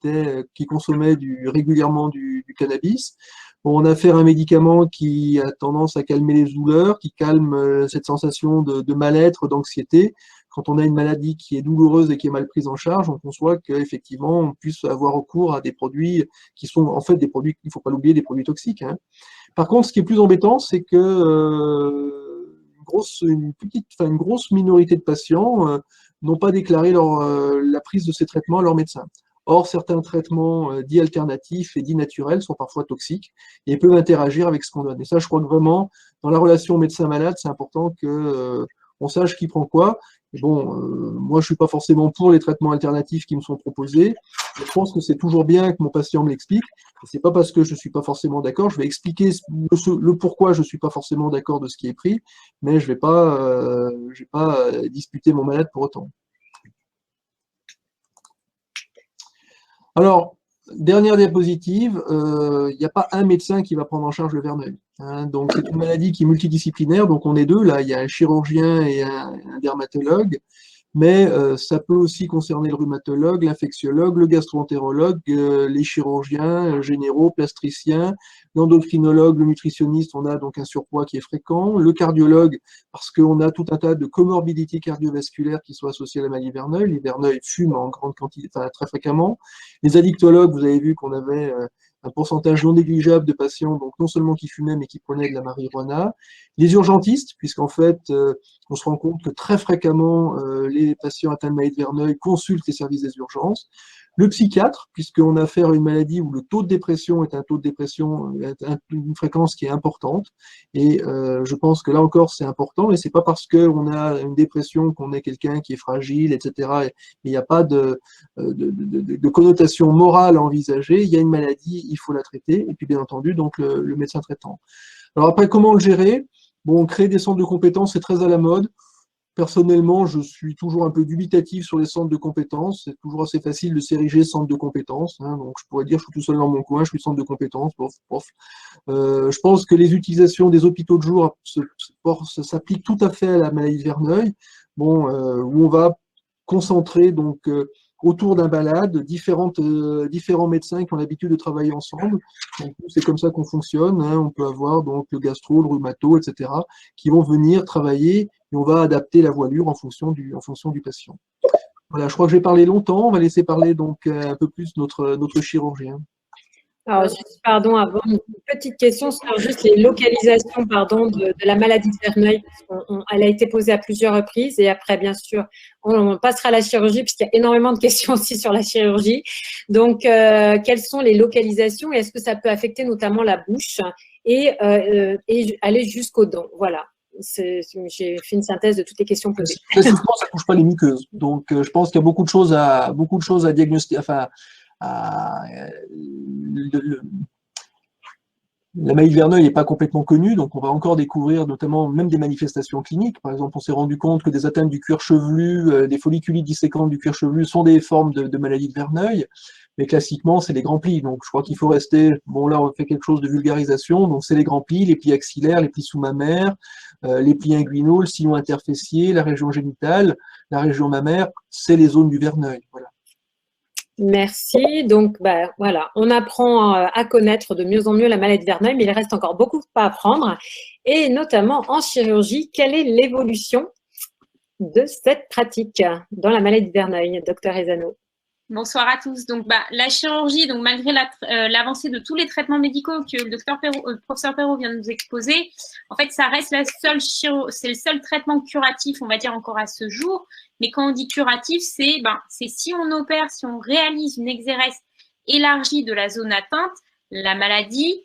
consommaient régulièrement du cannabis. Bon, on a fait un médicament qui a tendance à calmer les douleurs, qui calme cette sensation de mal-être, d'anxiété. Quand on a une maladie qui est douloureuse et qui est mal prise en charge, on conçoit qu'effectivement, on puisse avoir recours à des produits qui sont en fait des produits, il ne faut pas l'oublier, des produits toxiques, hein. Par contre, ce qui est plus embêtant, c'est que une grosse minorité de patients n'ont pas déclaré la prise de ces traitements à leur médecin. Or, certains traitements dits alternatifs et dits naturels sont parfois toxiques et peuvent interagir avec ce qu'on donne. Et ça, je crois que vraiment, dans la relation médecin-malade, c'est important que on sache qui prend quoi. Et bon, moi, je suis pas forcément pour les traitements alternatifs qui me sont proposés. Je pense que c'est toujours bien que mon patient me l'explique. Et c'est pas parce que je suis pas forcément d'accord. Je vais expliquer le pourquoi je suis pas forcément d'accord de ce qui est pris, mais je vais pas disputer mon malade pour autant. Alors, dernière diapositive, il n'y a pas un médecin qui va prendre en charge le verneuil, hein. Donc, c'est une maladie qui est multidisciplinaire, donc on est deux, là, il y a un chirurgien et un dermatologue, mais ça peut aussi concerner le rhumatologue, l'infectiologue, le gastro-entérologue, les chirurgiens généraux, plasticiens, l'endocrinologue, le nutritionniste, on a donc un surpoids qui est fréquent, le cardiologue, parce qu'on a tout un tas de comorbidités cardiovasculaires qui sont associées à la maladie verneuil. Les verneuils fument en grande quantité, enfin, très fréquemment. Les addictologues, vous avez vu qu'on avait un pourcentage non négligeable de patients, donc non seulement qui fumaient, mais qui prenaient de la marijuana. Les urgentistes, puisqu'en fait, on se rend compte que très fréquemment, les patients atteints de maladie de Verneuil consultent les services des urgences. Le psychiatre, puisqu'on a affaire à une maladie où le taux de dépression est un taux de dépression, une fréquence qui est importante. Et je pense que là encore, c'est important. Et c'est pas parce qu'on a une dépression qu'on est quelqu'un qui est fragile, etc. Et il n'y a pas de connotation morale à envisager. Il y a une maladie, il faut la traiter. Et puis, bien entendu, donc le médecin traitant. Alors après, comment le gérer? Bon, créer des centres de compétences, c'est très à la mode. Personnellement, je suis toujours un peu dubitatif sur les centres de compétences. C'est toujours assez facile de s'ériger centre de compétences, hein. Donc, je pourrais dire, je suis tout seul dans mon coin, je suis centre de compétences. Je pense que les utilisations des hôpitaux de jour s'appliquent tout à fait à la maladie de Verneuil. Bon, où on va concentrer donc autour d'un balade différents médecins qui ont l'habitude de travailler ensemble. Donc, c'est comme ça qu'on fonctionne, hein. On peut avoir donc le gastro, le rhumato, etc., qui vont venir travailler et on va adapter la voilure en fonction du patient. Voilà, je crois que j'ai parlé longtemps. On va laisser parler donc un peu plus notre chirurgien. Alors, juste, pardon, avant, une petite question sur juste les localisations, pardon, de la maladie de Verneuil. Elle a été posée à plusieurs reprises et après, bien sûr, on passera à la chirurgie puisqu'il y a énormément de questions aussi sur la chirurgie. Donc, quelles sont les localisations et est-ce que ça peut affecter notamment la bouche et aller jusqu'aux dents? Voilà. J'ai fait une synthèse de toutes les questions posées. Classiquement, ça ne touche pas les muqueuses. Donc, je pense qu'il y a beaucoup de choses à diagnostiquer. Enfin, la maladie de Verneuil n'est pas complètement connue, donc on va encore découvrir notamment même des manifestations cliniques. Par exemple, on s'est rendu compte que des atteintes du cuir chevelu, des folliculites disséquantes du cuir chevelu sont des formes de maladie de Verneuil, mais classiquement, c'est les grands plis. Donc je crois qu'il faut rester, bon là on fait quelque chose de vulgarisation, donc c'est les grands plis, les plis axillaires, les plis sous-mammaires, les plis inguinaux, le sillon interfessier, la région génitale, la région mammaire, c'est les zones du Verneuil. Voilà. Merci. Donc, voilà, on apprend à connaître de mieux en mieux la maladie de Verneuil, mais il reste encore beaucoup à apprendre. Et notamment en chirurgie, quelle est l'évolution de cette pratique dans la maladie de Verneuil, docteur Ezano? Bonsoir à tous. Donc, la chirurgie, donc malgré l'avancée de tous les traitements médicaux que le professeur Perrault vient de nous exposer, en fait, ça reste c'est le seul traitement curatif, on va dire encore à ce jour. Mais quand on dit curatif, c'est si on opère, si on réalise une exérèse élargie de la zone atteinte, la maladie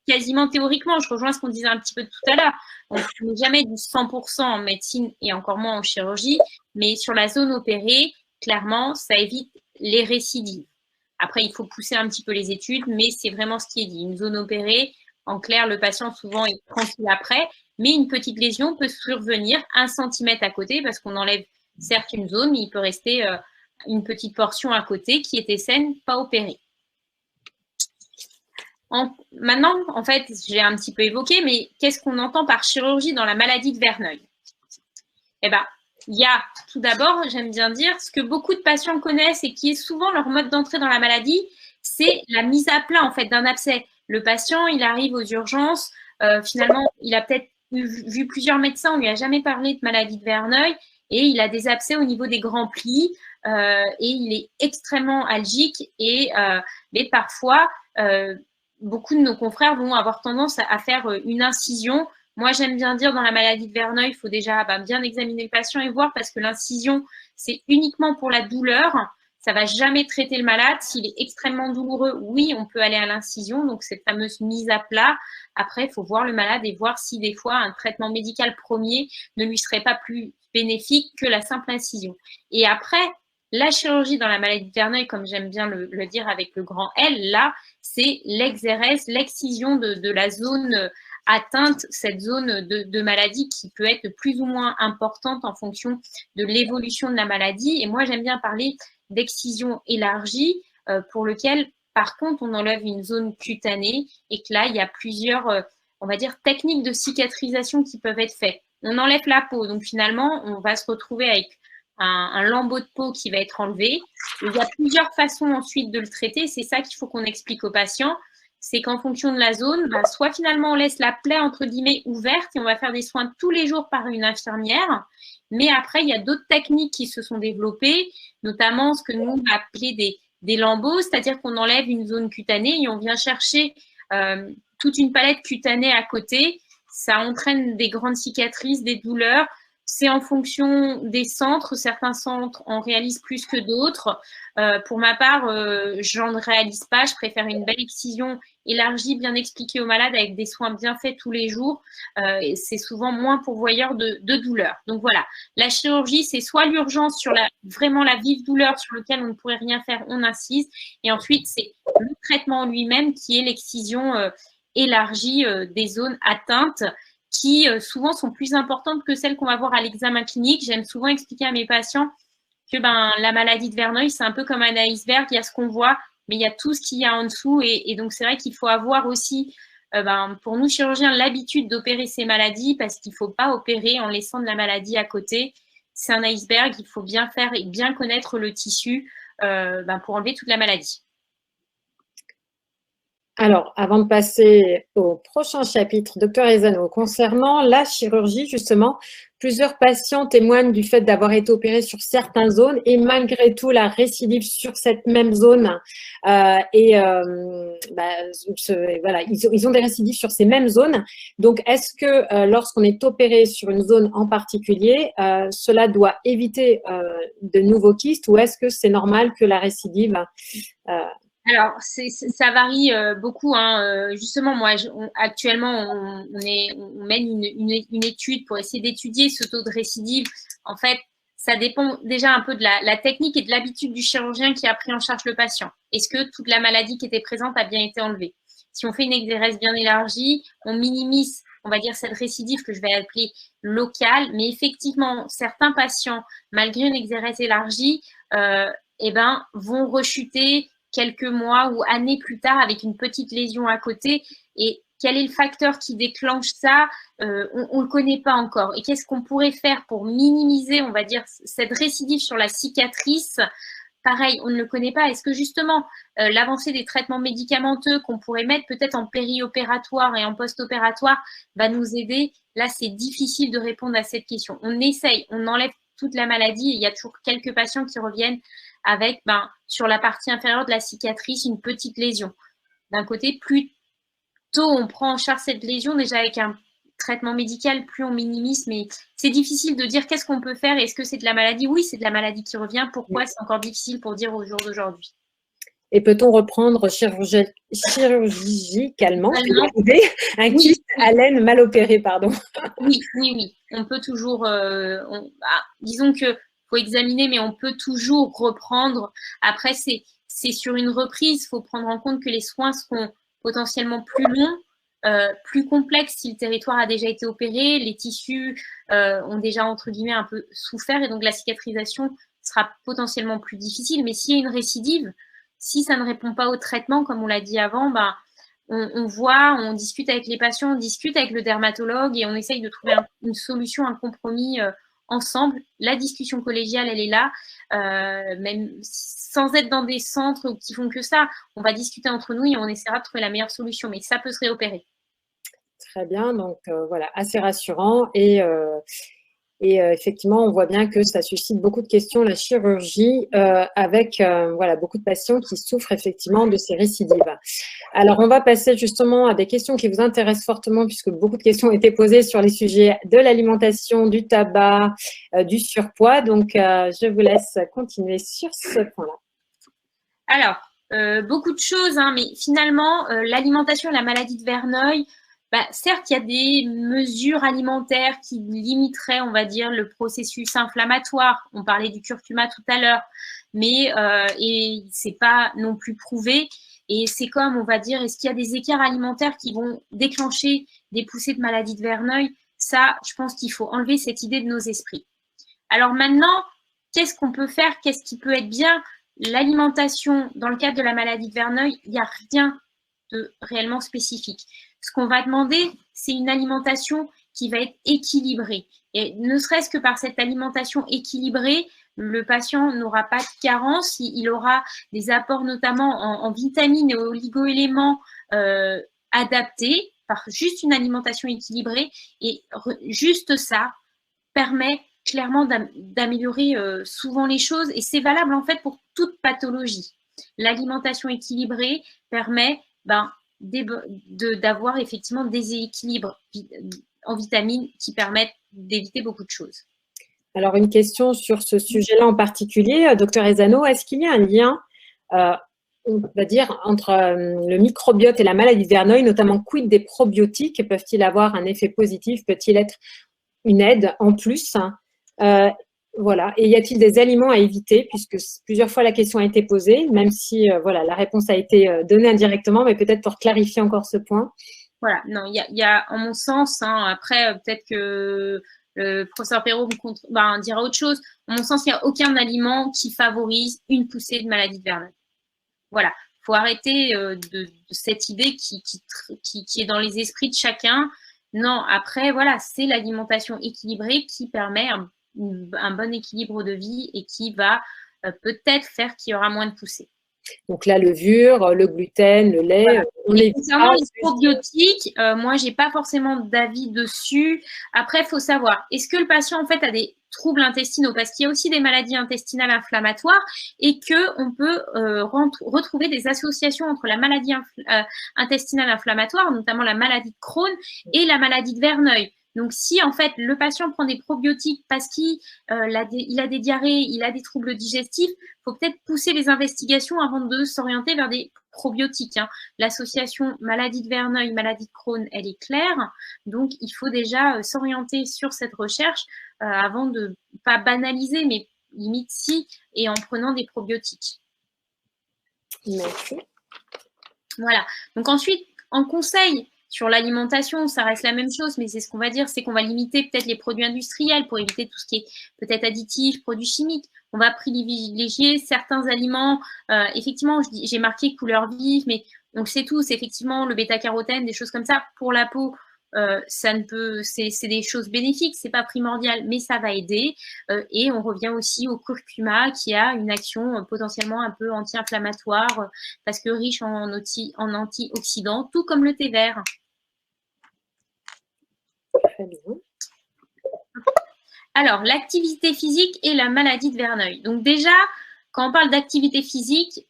quasiment théoriquement. Je rejoins ce qu'on disait un petit peu tout à l'heure. On ne fait jamais du 100% en médecine et encore moins en chirurgie, mais sur la zone opérée, clairement, ça évite les récidives. Après, il faut pousser un petit peu les études, mais c'est vraiment ce qui est dit. Une zone opérée, en clair, le patient souvent est tranquille après, mais une petite lésion peut survenir 1 centimètre à côté parce qu'on enlève certes une zone, mais il peut rester une petite portion à côté qui était saine, pas opérée. Maintenant, en fait, j'ai un petit peu évoqué, mais qu'est-ce qu'on entend par chirurgie dans la maladie de Verneuil? Eh bien, il y a tout d'abord, j'aime bien dire, ce que beaucoup de patients connaissent et qui est souvent leur mode d'entrée dans la maladie, c'est la mise à plat en fait d'un abcès. Le patient, il arrive aux urgences, finalement, il a peut-être vu plusieurs médecins, on ne lui a jamais parlé de maladie de Verneuil et il a des abcès au niveau des grands plis et il est extrêmement algique mais parfois, beaucoup de nos confrères vont avoir tendance à faire une incision. Moi, j'aime bien dire dans la maladie de Verneuil, il faut déjà bien examiner le patient et voir parce que l'incision, c'est uniquement pour la douleur. Ça ne va jamais traiter le malade. S'il est extrêmement douloureux, oui, on peut aller à l'incision, donc cette fameuse mise à plat. Après, il faut voir le malade et voir si des fois un traitement médical premier ne lui serait pas plus bénéfique que la simple incision. Et après, la chirurgie dans la maladie de Verneuil, comme j'aime bien le dire avec le grand L, là, c'est l'exérèse, l'excision de la zone atteinte, cette zone de maladie qui peut être plus ou moins importante en fonction de l'évolution de la maladie. Et moi, j'aime bien parler d'excision élargie pour lequel, par contre, on enlève une zone cutanée et que là, il y a plusieurs, on va dire, techniques de cicatrisation qui peuvent être faites. On enlève la peau, donc finalement, on va se retrouver avec un lambeau de peau qui va être enlevé. Il y a plusieurs façons ensuite de le traiter. C'est ça qu'il faut qu'on explique aux patients. C'est qu'en fonction de la zone, soit finalement on laisse la plaie entre guillemets ouverte et on va faire des soins tous les jours par une infirmière. Mais après, il y a d'autres techniques qui se sont développées, notamment ce que nous on va appeler des lambeaux, c'est-à-dire qu'on enlève une zone cutanée et on vient chercher toute une palette cutanée à côté. Ça entraîne des grandes cicatrices, des douleurs. C'est en fonction des centres. Certains centres en réalisent plus que d'autres. Pour ma part, j'en réalise pas. Je préfère une belle excision élargie, bien expliquée au malade avec des soins bien faits tous les jours. Et c'est souvent moins pourvoyeur de douleur. Donc voilà, la chirurgie, c'est soit l'urgence sur vraiment la vive douleur sur laquelle on ne pourrait rien faire, on incise. Et ensuite, c'est le traitement lui-même qui est l'excision élargie des zones atteintes qui souvent sont plus importantes que celles qu'on va voir à l'examen clinique. J'aime souvent expliquer à mes patients que la maladie de Verneuil, c'est un peu comme un iceberg, il y a ce qu'on voit, mais il y a tout ce qu'il y a en dessous. Et donc, c'est vrai qu'il faut avoir aussi, pour nous chirurgiens, l'habitude d'opérer ces maladies parce qu'il ne faut pas opérer en laissant de la maladie à côté. C'est un iceberg, il faut bien faire et bien connaître le tissu pour enlever toute la maladie. Alors, avant de passer au prochain chapitre, docteur Ezano, concernant la chirurgie, justement, plusieurs patients témoignent du fait d'avoir été opérés sur certaines zones et malgré tout la récidive sur cette même zone. Voilà, ils ont des récidives sur ces mêmes zones. Donc, est-ce que lorsqu'on est opéré sur une zone en particulier, cela doit éviter de nouveaux kystes ou est-ce que c'est normal que la récidive Alors, ça varie beaucoup. Justement, moi, actuellement, on mène une étude pour essayer d'étudier ce taux de récidive. En fait, ça dépend déjà un peu de la technique et de l'habitude du chirurgien qui a pris en charge le patient. Est-ce que toute la maladie qui était présente a bien été enlevée? Si on fait une exérèse bien élargie, on minimise, on va dire, cette récidive que je vais appeler locale. Mais effectivement, certains patients, malgré une exérèse élargie, vont rechuter quelques mois ou années plus tard avec une petite lésion à côté. Et quel est le facteur qui déclenche ça? On ne le connaît pas encore. Et qu'est-ce qu'on pourrait faire pour minimiser, on va dire, cette récidive sur la cicatrice? Pareil, on ne le connaît pas. Est-ce que justement, l'avancée des traitements médicamenteux qu'on pourrait mettre peut-être en périopératoire et en post-opératoire va nous aider? Là, c'est difficile de répondre à cette question. On essaye, on enlève toute la maladie et il y a toujours quelques patients qui reviennent avec, sur la partie inférieure de la cicatrice, une petite lésion. D'un côté, plus tôt on prend en charge cette lésion, déjà avec un traitement médical, plus on minimise, mais c'est difficile de dire qu'est-ce qu'on peut faire. Est-ce que c'est de la maladie? Oui, c'est de la maladie qui revient. Pourquoi? C'est encore difficile pour dire au jour d'aujourd'hui. Et peut-on reprendre chirurgicalement un kyste à laine mal opéré, pardon? Oui, oui, oui. On peut toujours, disons que faut examiner, mais on peut toujours reprendre. Après, c'est sur une reprise. Il faut prendre en compte que les soins seront potentiellement plus longs, plus complexes si le territoire a déjà été opéré, les tissus ont déjà, entre guillemets, un peu souffert, et donc la cicatrisation sera potentiellement plus difficile. Mais s'il y a une récidive, si ça ne répond pas au traitement, comme on l'a dit avant, ben, on voit, on discute avec les patients, on discute avec le dermatologue et on essaye de trouver une solution, un compromis ensemble. La discussion collégiale, elle est là, même sans être dans des centres qui font que ça. On va discuter entre nous et on essaiera de trouver la meilleure solution, mais ça peut se réopérer. Très bien, donc voilà, assez rassurant et effectivement, on voit bien que ça suscite beaucoup de questions, la chirurgie, avec voilà, beaucoup de patients qui souffrent effectivement de ces récidives. Alors, on va passer justement à des questions qui vous intéressent fortement, puisque beaucoup de questions ont été posées sur les sujets de l'alimentation, du tabac, du surpoids. Donc, je vous laisse continuer sur ce point-là. Alors, beaucoup de choses, hein, mais finalement, l'alimentation et la maladie de Verneuil, bah, certes, il y a des mesures alimentaires qui limiteraient, on va dire, le processus inflammatoire. On parlait du curcuma tout à l'heure, mais et c'est pas non plus prouvé. Et c'est comme, on va dire, est-ce qu'il y a des écarts alimentaires qui vont déclencher des poussées de maladie de Verneuil? Ça, je pense qu'il faut enlever cette idée de nos esprits. Alors maintenant, qu'est-ce qu'on peut faire? Qu'est-ce qui peut être bien? L'alimentation, dans le cadre de la maladie de Verneuil, il n'y a rien de réellement spécifique. Ce qu'on va demander, c'est une alimentation qui va être équilibrée. Et ne serait-ce que par cette alimentation équilibrée, le patient n'aura pas de carence, il aura des apports notamment en vitamines et oligo-éléments adaptés par juste une alimentation équilibrée. Et juste ça permet clairement d'améliorer souvent les choses, et c'est valable en fait pour toute pathologie. L'alimentation équilibrée permet d'avoir effectivement des équilibres en vitamines qui permettent d'éviter beaucoup de choses. Alors, une question sur ce sujet-là en particulier, docteur Ezano, est-ce qu'il y a un lien, on va dire, entre le microbiote et la maladie de Verneuil, notamment quid des probiotiques? Peuvent-ils avoir un effet positif? Peut-il être une aide en plus? Voilà. Et y a-t-il des aliments à éviter, puisque plusieurs fois la question a été posée, même si voilà, la réponse a été donnée indirectement, mais peut-être pour clarifier encore ce point. Voilà, non, il y a, en mon sens, hein, après peut-être que le professeur Perrault dira autre chose. En mon sens, il n'y a aucun aliment qui favorise une poussée de maladie de Verneuil. Voilà, il faut arrêter de cette idée qui est dans les esprits de chacun. Non, après, voilà, c'est l'alimentation équilibrée qui permet un bon équilibre de vie et qui va peut-être faire qu'il y aura moins de poussées. Donc la levure, le gluten, le lait, voilà. on les concernant les probiotiques, moi, j'ai pas forcément d'avis dessus. Après, il faut savoir, est-ce que le patient, en fait, a des troubles intestinaux? Parce qu'il y a aussi des maladies intestinales inflammatoires et qu'on peut retrouver des associations entre la maladie intestinale inflammatoire, notamment la maladie de Crohn, et la maladie de Verneuil. Donc, si en fait le patient prend des probiotiques parce qu'il a des diarrhées, il a des troubles digestifs, il faut peut-être pousser les investigations avant de s'orienter vers des probiotiques. Hein. L'association maladie de Verneuil, maladie de Crohn, elle est claire. Donc, il faut déjà s'orienter sur cette recherche avant de pas banaliser, mais limite si, et en prenant des probiotiques. Merci. Voilà. Donc ensuite, en conseil, sur l'alimentation, ça reste la même chose, mais c'est ce qu'on va dire, c'est qu'on va limiter peut-être les produits industriels pour éviter tout ce qui est peut-être additifs, produits chimiques. On va privilégier certains aliments. Effectivement, j'ai marqué couleur vive, mais on le sait tous, effectivement, le bêta-carotène, des choses comme ça, pour la peau, c'est des choses bénéfiques, c'est pas primordial, mais ça va aider. Et on revient aussi au curcuma qui a une action potentiellement un peu anti-inflammatoire parce que riche en antioxydants, tout comme le thé vert. Très bien. Alors, l'activité physique et la maladie de Verneuil. Donc déjà, quand on parle d'activité physique,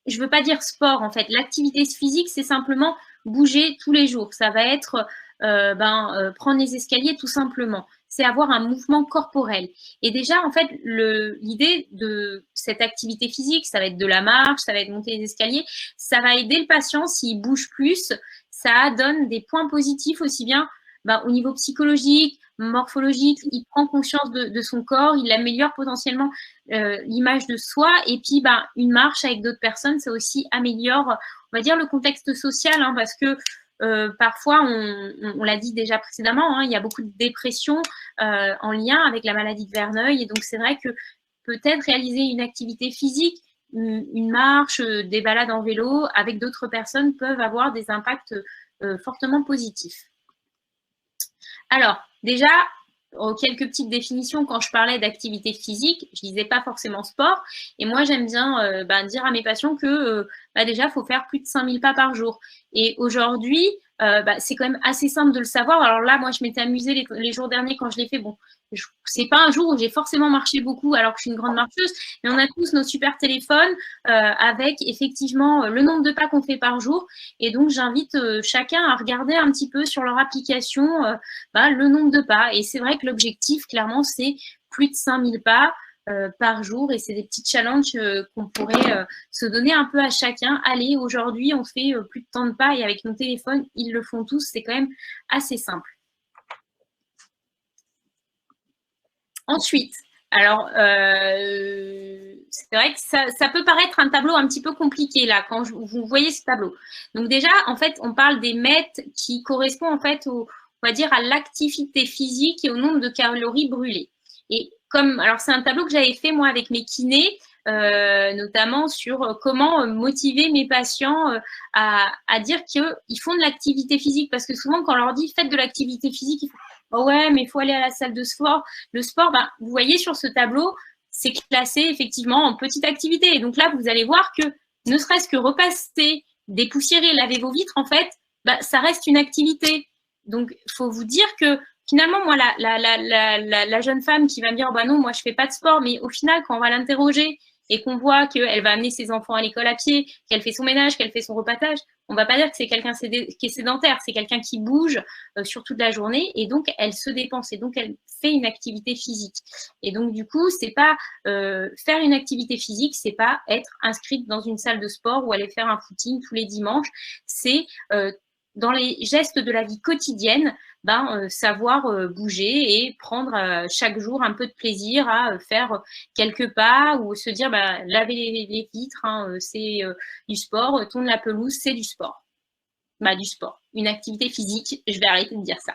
je ne veux pas dire sport en fait. L'activité physique, c'est simplement bouger tous les jours. Ça va être prendre les escaliers tout simplement. c'est avoir un mouvement corporel. Et déjà, en fait, l'idée de cette activité physique, ça va être de la marche, ça va être monter les escaliers, ça va aider le patient s'il bouge plus, ça donne des points positifs aussi bien au niveau psychologique, morphologique, il prend conscience de son corps, il améliore potentiellement l'image de soi, et puis une marche avec d'autres personnes, ça aussi améliore, on va dire, le contexte social, hein, parce que parfois, on l'a dit déjà précédemment, hein, il y a beaucoup de dépression en lien avec la maladie de Verneuil, et donc c'est vrai que peut-être réaliser une activité physique, une marche, des balades en vélo avec d'autres personnes peuvent avoir des impacts fortement positifs. Alors, déjà, quelques petites définitions. Quand je parlais d'activité physique, je disais pas forcément sport. Et moi, j'aime bien dire à mes patients que déjà, il faut faire plus de 5000 pas par jour. Et aujourd'hui, c'est quand même assez simple de le savoir. Alors là, moi, je m'étais amusée les jours derniers quand je l'ai fait. Bon, c'est pas un jour où j'ai forcément marché beaucoup alors que je suis une grande marcheuse, mais on a tous nos super téléphones avec effectivement le nombre de pas qu'on fait par jour. Et donc, j'invite chacun à regarder un petit peu sur leur application le nombre de pas. Et c'est vrai que l'objectif, clairement, c'est plus de 5000 pas par jour. Et c'est des petits challenges qu'on pourrait se donner un peu à chacun. Allez, aujourd'hui, on fait plus de tant de pas et avec nos téléphones, ils le font tous. C'est quand même assez simple. Ensuite, alors, c'est vrai que ça peut paraître un tableau un petit peu compliqué, là, quand vous voyez ce tableau. Donc déjà, en fait, on parle des mètres qui correspondent, en fait, on va dire, à l'activité physique et au nombre de calories brûlées. Et alors, c'est un tableau que j'avais fait, moi, avec mes kinés, notamment sur comment motiver mes patients à dire qu'ils font de l'activité physique. Parce que souvent, quand on leur dit « faites de l'activité physique », ils font « oh ouais, mais il faut aller à la salle de sport ». Le sport, vous voyez sur ce tableau, c'est classé effectivement en petite activité. Et donc là, vous allez voir que ne serait-ce que repasser, dépoussiérer, laver vos vitres, en fait, ça reste une activité. Donc, il faut vous dire que finalement, moi, la jeune femme qui va me dire « non, moi, je fais pas de sport », mais au final, quand on va l'interroger et qu'on voit qu'elle va amener ses enfants à l'école à pied, qu'elle fait son ménage, qu'elle fait son repassage, on ne va pas dire que c'est quelqu'un qui est sédentaire, c'est quelqu'un qui bouge sur toute la journée et donc elle se dépense et donc elle fait une activité physique. Et donc du coup, c'est pas faire une activité physique, c'est pas être inscrite dans une salle de sport ou aller faire un footing tous les dimanches, c'est dans les gestes de la vie quotidienne, savoir bouger et prendre chaque jour un peu de plaisir à faire quelques pas ou se dire laver les vitres, c'est du sport, tourner la pelouse, c'est du sport. Du sport, une activité physique, je vais arrêter de dire ça.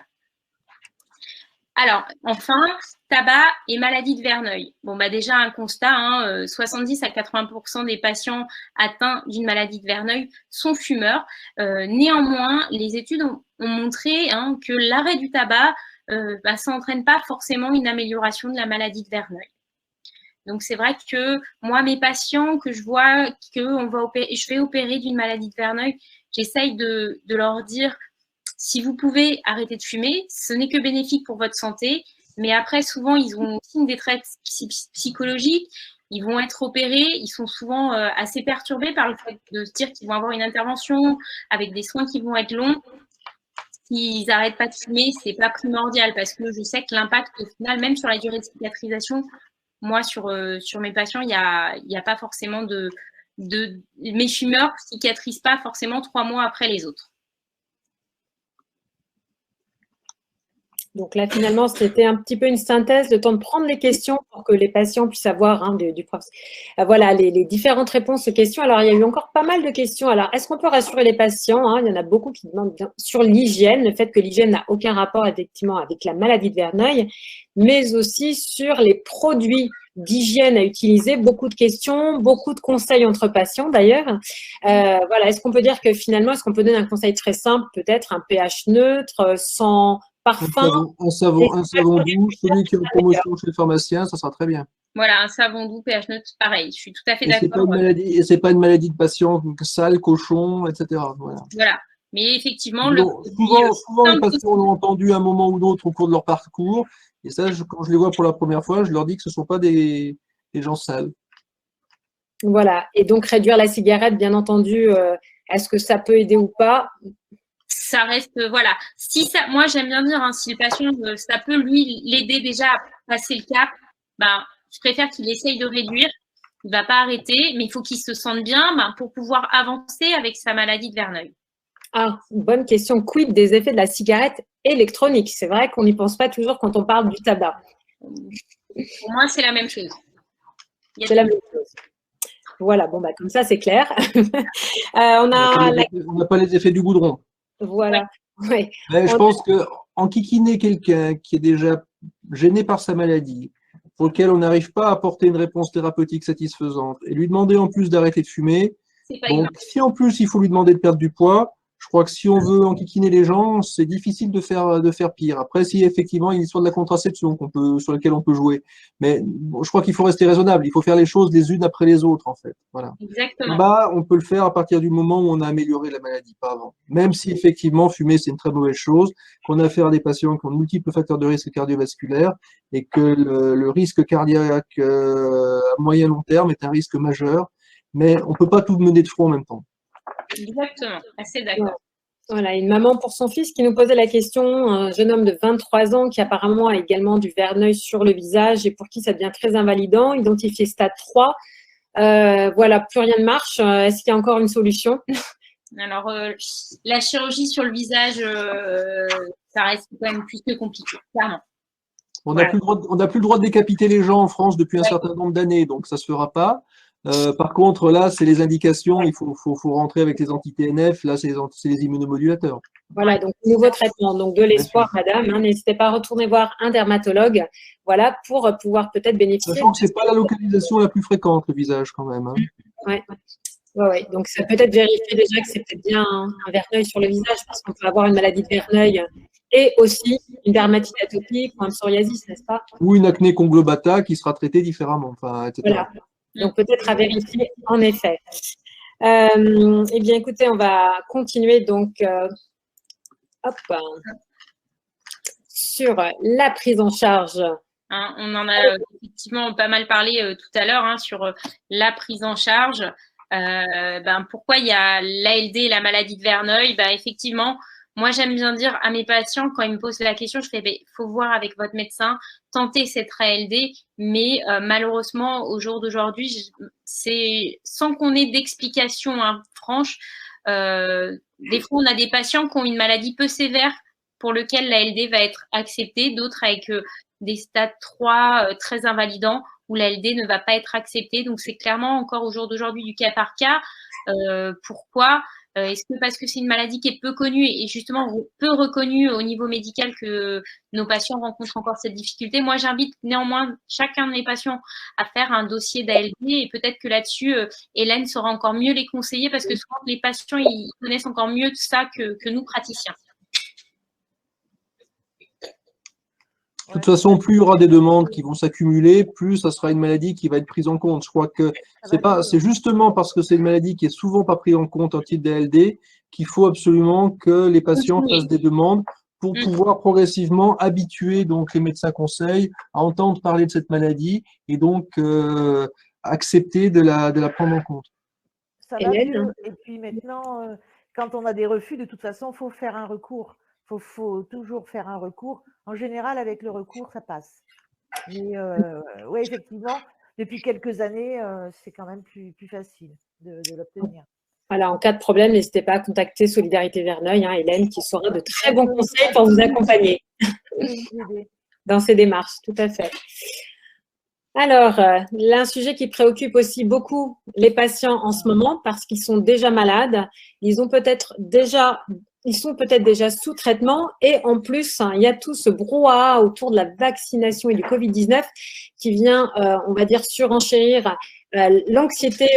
Alors, enfin, tabac et maladie de Verneuil. Bon, déjà, un constat, 70 à 80% des patients atteints d'une maladie de Verneuil sont fumeurs. Néanmoins, les études ont montré que l'arrêt du tabac, ça n'entraîne pas forcément une amélioration de la maladie de Verneuil. Donc, c'est vrai que moi, mes patients que je vois que je vais opérer d'une maladie de Verneuil, j'essaye de leur dire si vous pouvez arrêter de fumer, ce n'est que bénéfique pour votre santé. Mais après, souvent, ils ont aussi une détresse psychologique. Ils vont être opérés. Ils sont souvent assez perturbés par le fait de se dire qu'ils vont avoir une intervention avec des soins qui vont être longs. S'ils n'arrêtent pas de fumer, ce n'est pas primordial parce que je sais que l'impact, au final, même sur la durée de cicatrisation, moi, sur mes patients, il n'y a pas forcément mes fumeurs ne cicatrisent pas forcément 3 mois après les autres. Donc là, finalement, c'était un petit peu une synthèse, le temps de prendre les questions pour que les patients puissent avoir du prof. Voilà, les différentes réponses aux questions. Alors, il y a eu encore pas mal de questions. Alors, est-ce qu'on peut rassurer les patients? Il y en a beaucoup qui demandent sur l'hygiène, le fait que l'hygiène n'a aucun rapport effectivement avec la maladie de Verneuil, mais aussi sur les produits d'hygiène à utiliser. Beaucoup de questions, beaucoup de conseils entre patients d'ailleurs. Voilà, est-ce qu'on peut dire que finalement, est-ce qu'on peut donner un conseil très simple, peut-être un pH neutre, sans parfum, un savon doux, celui qui est en promotion chez le pharmacien, ça sera très bien. Voilà, un savon doux, pH neutre, pareil, je suis tout à fait d'accord. Et c'est pas une maladie de patient sale, cochon, etc. Voilà. Mais effectivement, souvent les patients l'ont entendu à un moment ou l'autre au cours de leur parcours. Et ça, quand je les vois pour la première fois, je leur dis que ce ne sont pas des gens sales. Voilà. Et donc, réduire la cigarette, bien entendu, est-ce que ça peut aider ou pas? ça reste, voilà. Si ça, moi, j'aime bien dire, hein, si le patient, ça peut lui l'aider déjà à passer le cap, ben, je préfère qu'il essaye de réduire. Il ne va pas arrêter, mais il faut qu'il se sente bien pour pouvoir avancer avec sa maladie de Verneuil. Ah, bonne question. Quid des effets de la cigarette électronique? C'est vrai qu'on n'y pense pas toujours quand on parle du tabac. Pour moi, c'est la même chose. C'est la même chose. Voilà, bon, bah, comme ça, c'est clair. On n'a pas les effets du goudron. Voilà. Ouais. Mais je pense qu'enquiquiner quelqu'un qui est déjà gêné par sa maladie, pour lequel on n'arrive pas à apporter une réponse thérapeutique satisfaisante, et lui demander en plus d'arrêter de fumer, donc si en plus il faut lui demander de perdre du poids, je crois que si on veut enquiquiner les gens, c'est difficile de faire pire. Après, si effectivement il y a l'histoire de la contraception sur laquelle on peut jouer, mais bon, je crois qu'il faut rester raisonnable. Il faut faire les choses les unes après les autres, en fait. Voilà. Exactement. Là, on peut le faire à partir du moment où on a amélioré la maladie, pas avant. Même si effectivement fumer c'est une très mauvaise chose, qu'on a affaire à des patients qui ont de multiples facteurs de risque cardiovasculaire et que le risque cardiaque à moyen long terme est un risque majeur, mais on peut pas tout mener de front en même temps. Exactement, assez d'accord. Voilà, une maman pour son fils qui nous posait la question, un jeune homme de 23 ans qui apparemment a également du verneuil sur le visage et pour qui ça devient très invalidant, identifié stade 3. Voilà, plus rien ne marche. Est-ce qu'il y a encore une solution? Alors, la chirurgie sur le visage, ça reste quand même plus que compliqué, clairement. On n'a plus le droit de décapiter les gens en France depuis un certain nombre d'années, donc ça se fera pas. Par contre, là, c'est les indications, il faut rentrer avec les anti-TNF, là, c'est les immunomodulateurs. Voilà, donc nouveau traitement, donc de l'espoir, madame. Hein, n'hésitez pas à retourner voir un dermatologue, voilà, pour pouvoir peut-être bénéficier. Sachant que c'est pas la localisation la plus fréquente, le visage, quand même. Hein. Ouais. Donc, ça peut être vérifier déjà que c'est peut-être bien un verneuil sur le visage, parce qu'on peut avoir une maladie de verneuil et aussi une dermatite atopique ou un psoriasis, n'est-ce pas? Ou une acné conglobata qui sera traitée différemment, enfin, etc. Voilà. Donc, peut-être à vérifier, en effet. Eh bien, écoutez, on va continuer donc sur la prise en charge. Hein, on en a effectivement pas mal parlé tout à l'heure sur la prise en charge. Pourquoi il y a l'ALD et la maladie de Verneuil? Effectivement, moi, j'aime bien dire à mes patients, quand ils me posent la question, je fais, faut voir avec votre médecin, tenter cette ALD, mais malheureusement, au jour d'aujourd'hui, c'est sans qu'on ait d'explication franche. Des fois, on a des patients qui ont une maladie peu sévère pour lequel l'ALD va être acceptée, d'autres avec des stades 3 très invalidants où l'ALD ne va pas être acceptée. Donc, c'est clairement encore au jour d'aujourd'hui du cas par cas. Pourquoi? Est-ce que parce que c'est une maladie qui est peu connue et justement peu reconnue au niveau médical que nos patients rencontrent encore cette difficulté? Moi, j'invite néanmoins chacun de mes patients à faire un dossier d'ALD et peut-être que là-dessus, Hélène saura encore mieux les conseiller parce que souvent les patients, ils connaissent encore mieux ça que nous praticiens. De toute façon, plus il y aura des demandes qui vont s'accumuler, plus ça sera une maladie qui va être prise en compte. Je crois que c'est justement parce que c'est une maladie qui est souvent pas prise en compte en titre d'ALD qu'il faut absolument que les patients fassent des demandes pour pouvoir progressivement habituer donc les médecins conseils à entendre parler de cette maladie et donc accepter de la prendre en compte. Ça va mieux. Et puis maintenant, quand on a des refus, de toute façon, il faut faire un recours. Faut toujours faire un recours. En général, avec le recours, ça passe. Mais oui, effectivement, depuis quelques années, c'est quand même plus facile de l'obtenir. Voilà, en cas de problème, n'hésitez pas à contacter Solidarité Verneuil, Hélène, qui saura de très bons conseils pour vous accompagner dans ces démarches, tout à fait. Alors, là, un sujet qui préoccupe aussi beaucoup les patients en ce moment parce qu'ils sont déjà malades, ils sont peut-être déjà sous traitement et en plus, il y a tout ce brouhaha autour de la vaccination et du Covid-19 qui vient, on va dire, surenchérir l'anxiété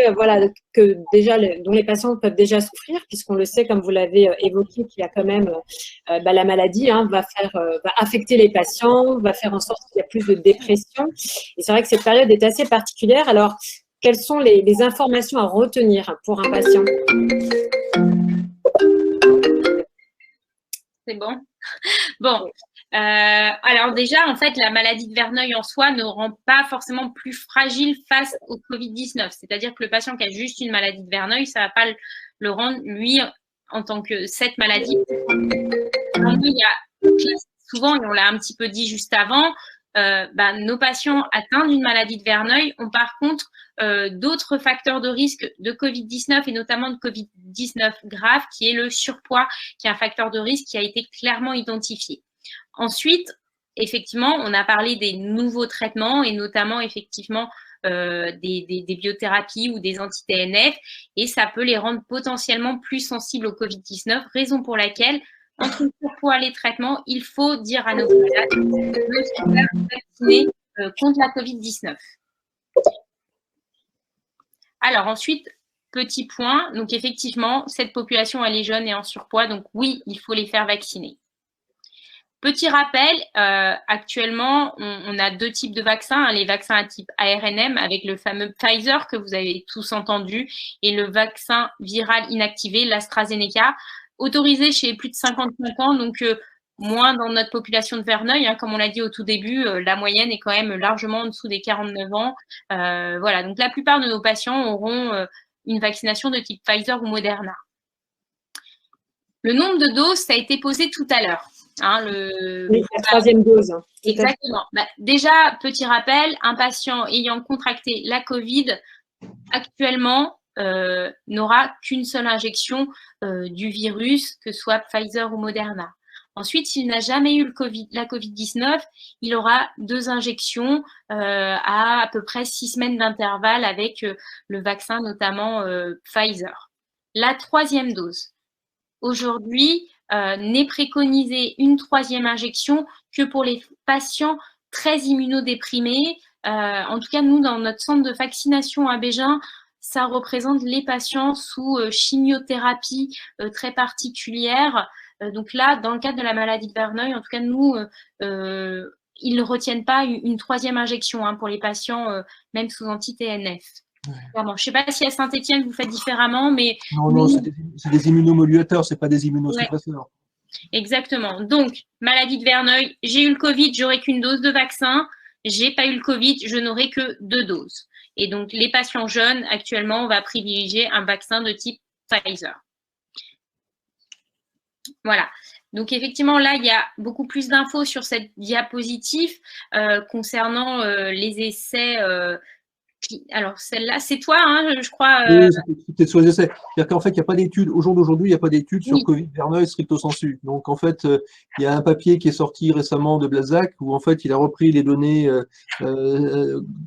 dont les patients peuvent déjà souffrir, puisqu'on le sait, comme vous l'avez évoqué, qu'il y a quand même la maladie va affecter les patients, va faire en sorte qu'il y a plus de dépression. Et c'est vrai que cette période est assez particulière. Alors, quelles sont les informations à retenir pour un patient? C'est bon. Bon. Alors déjà, en fait, la maladie de Verneuil en soi ne rend pas forcément plus fragile face au Covid-19. C'est-à-dire que le patient qui a juste une maladie de Verneuil, ça ne va pas le rendre, lui, en tant que cette maladie. Souvent, et on l'a un petit peu dit juste avant, nos patients atteints d'une maladie de Verneuil ont par contre d'autres facteurs de risque de Covid-19 et notamment de Covid-19 grave, qui est le surpoids, qui est un facteur de risque qui a été clairement identifié. Ensuite, effectivement, on a parlé des nouveaux traitements et notamment effectivement des biothérapies ou des anti-TNF, et ça peut les rendre potentiellement plus sensibles au Covid-19, raison pour laquelle entre le surpoids et les traitements, il faut dire à nos malades de se faire vacciner contre la Covid-19. Alors ensuite, petit point, donc effectivement, cette population, elle est jeune et en surpoids, donc oui, il faut les faire vacciner. Petit rappel, actuellement, on a 2 types de vaccins, les vaccins à type ARNM avec le fameux Pfizer que vous avez tous entendu et le vaccin viral inactivé, l'AstraZeneca, autorisé chez plus de 55 ans, donc moins dans notre population de Verneuil, comme on l'a dit au tout début, la moyenne est quand même largement en dessous des 49 ans. Voilà, donc la plupart de nos patients auront une vaccination de type Pfizer ou Moderna. Le nombre de doses, ça a été posé tout à l'heure. Oui, la 3e dose. Exactement. Déjà, petit rappel, un patient ayant contracté la Covid, actuellement, n'aura qu'une seule injection du virus, que ce soit Pfizer ou Moderna. Ensuite, s'il n'a jamais eu la Covid-19, il aura 2 injections à peu près 6 semaines d'intervalle avec le vaccin, notamment Pfizer. La 3e dose. Aujourd'hui, n'est préconisée une 3e injection que pour les patients très immunodéprimés. En tout cas, nous, dans notre centre de vaccination à Bégin, ça représente les patients sous chimiothérapie très particulière. Donc là, dans le cadre de la maladie de Verneuil, en tout cas, nous, ils ne retiennent pas une 3e injection pour les patients, même sous anti-TNF. Ouais. Je ne sais pas si à Saint-Étienne, vous faites différemment, mais… Non, c'est des immunomodulateurs, ce n'est pas des immunosuppresseurs. Ouais. Exactement. Donc, maladie de Verneuil, j'ai eu le Covid, j'aurai qu'une dose de vaccin. J'ai pas eu le Covid, je n'aurai que 2 doses. Et donc, les patients jeunes, actuellement, on va privilégier un vaccin de type Pfizer. Voilà. Donc, effectivement, là, il y a beaucoup plus d'infos sur cette diapositive concernant les essais. Alors, celle-là, c'est toi, je crois. Oui, c'est peut-être sur les essais. C'est-à-dire qu'en fait, il n'y a pas d'études. Au jour d'aujourd'hui, il n'y a pas d'études sur Covid-Verneuil stricto sensu. Donc, en fait, il y a un papier qui est sorti récemment de Blazac où, en fait, il a repris les données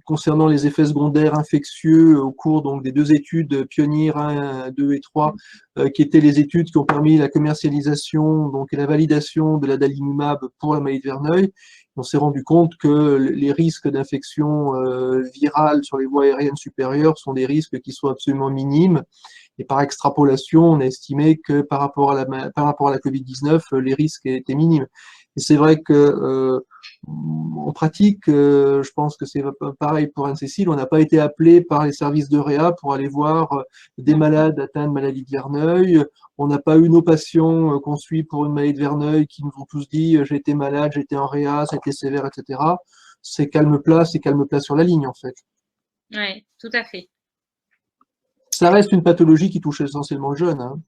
concernant les effets secondaires infectieux au cours donc, des 2 études Pionnier 1, 2 et 3, qui étaient les études qui ont permis la commercialisation donc, et la validation de l'adalimumab pour la maladie de Verneuil. On s'est rendu compte que les risques d'infection virale sur les voies aériennes supérieures sont des risques qui sont absolument minimes. Et par extrapolation, on a estimé que par rapport à la Covid-19, les risques étaient minimes. Et c'est vrai que en pratique, je pense que c'est pareil pour Anne-Cécile, on n'a pas été appelé par les services de réa pour aller voir des malades atteints de maladie de Verneuil. On n'a pas eu nos patients qu'on suit pour une maladie de Verneuil qui nous ont tous dit j'ai été malade, j'ai été en réa, ça a été sévère, etc. C'est calme plat sur la ligne en fait. Oui, tout à fait. Ça reste une pathologie qui touche essentiellement les jeunes.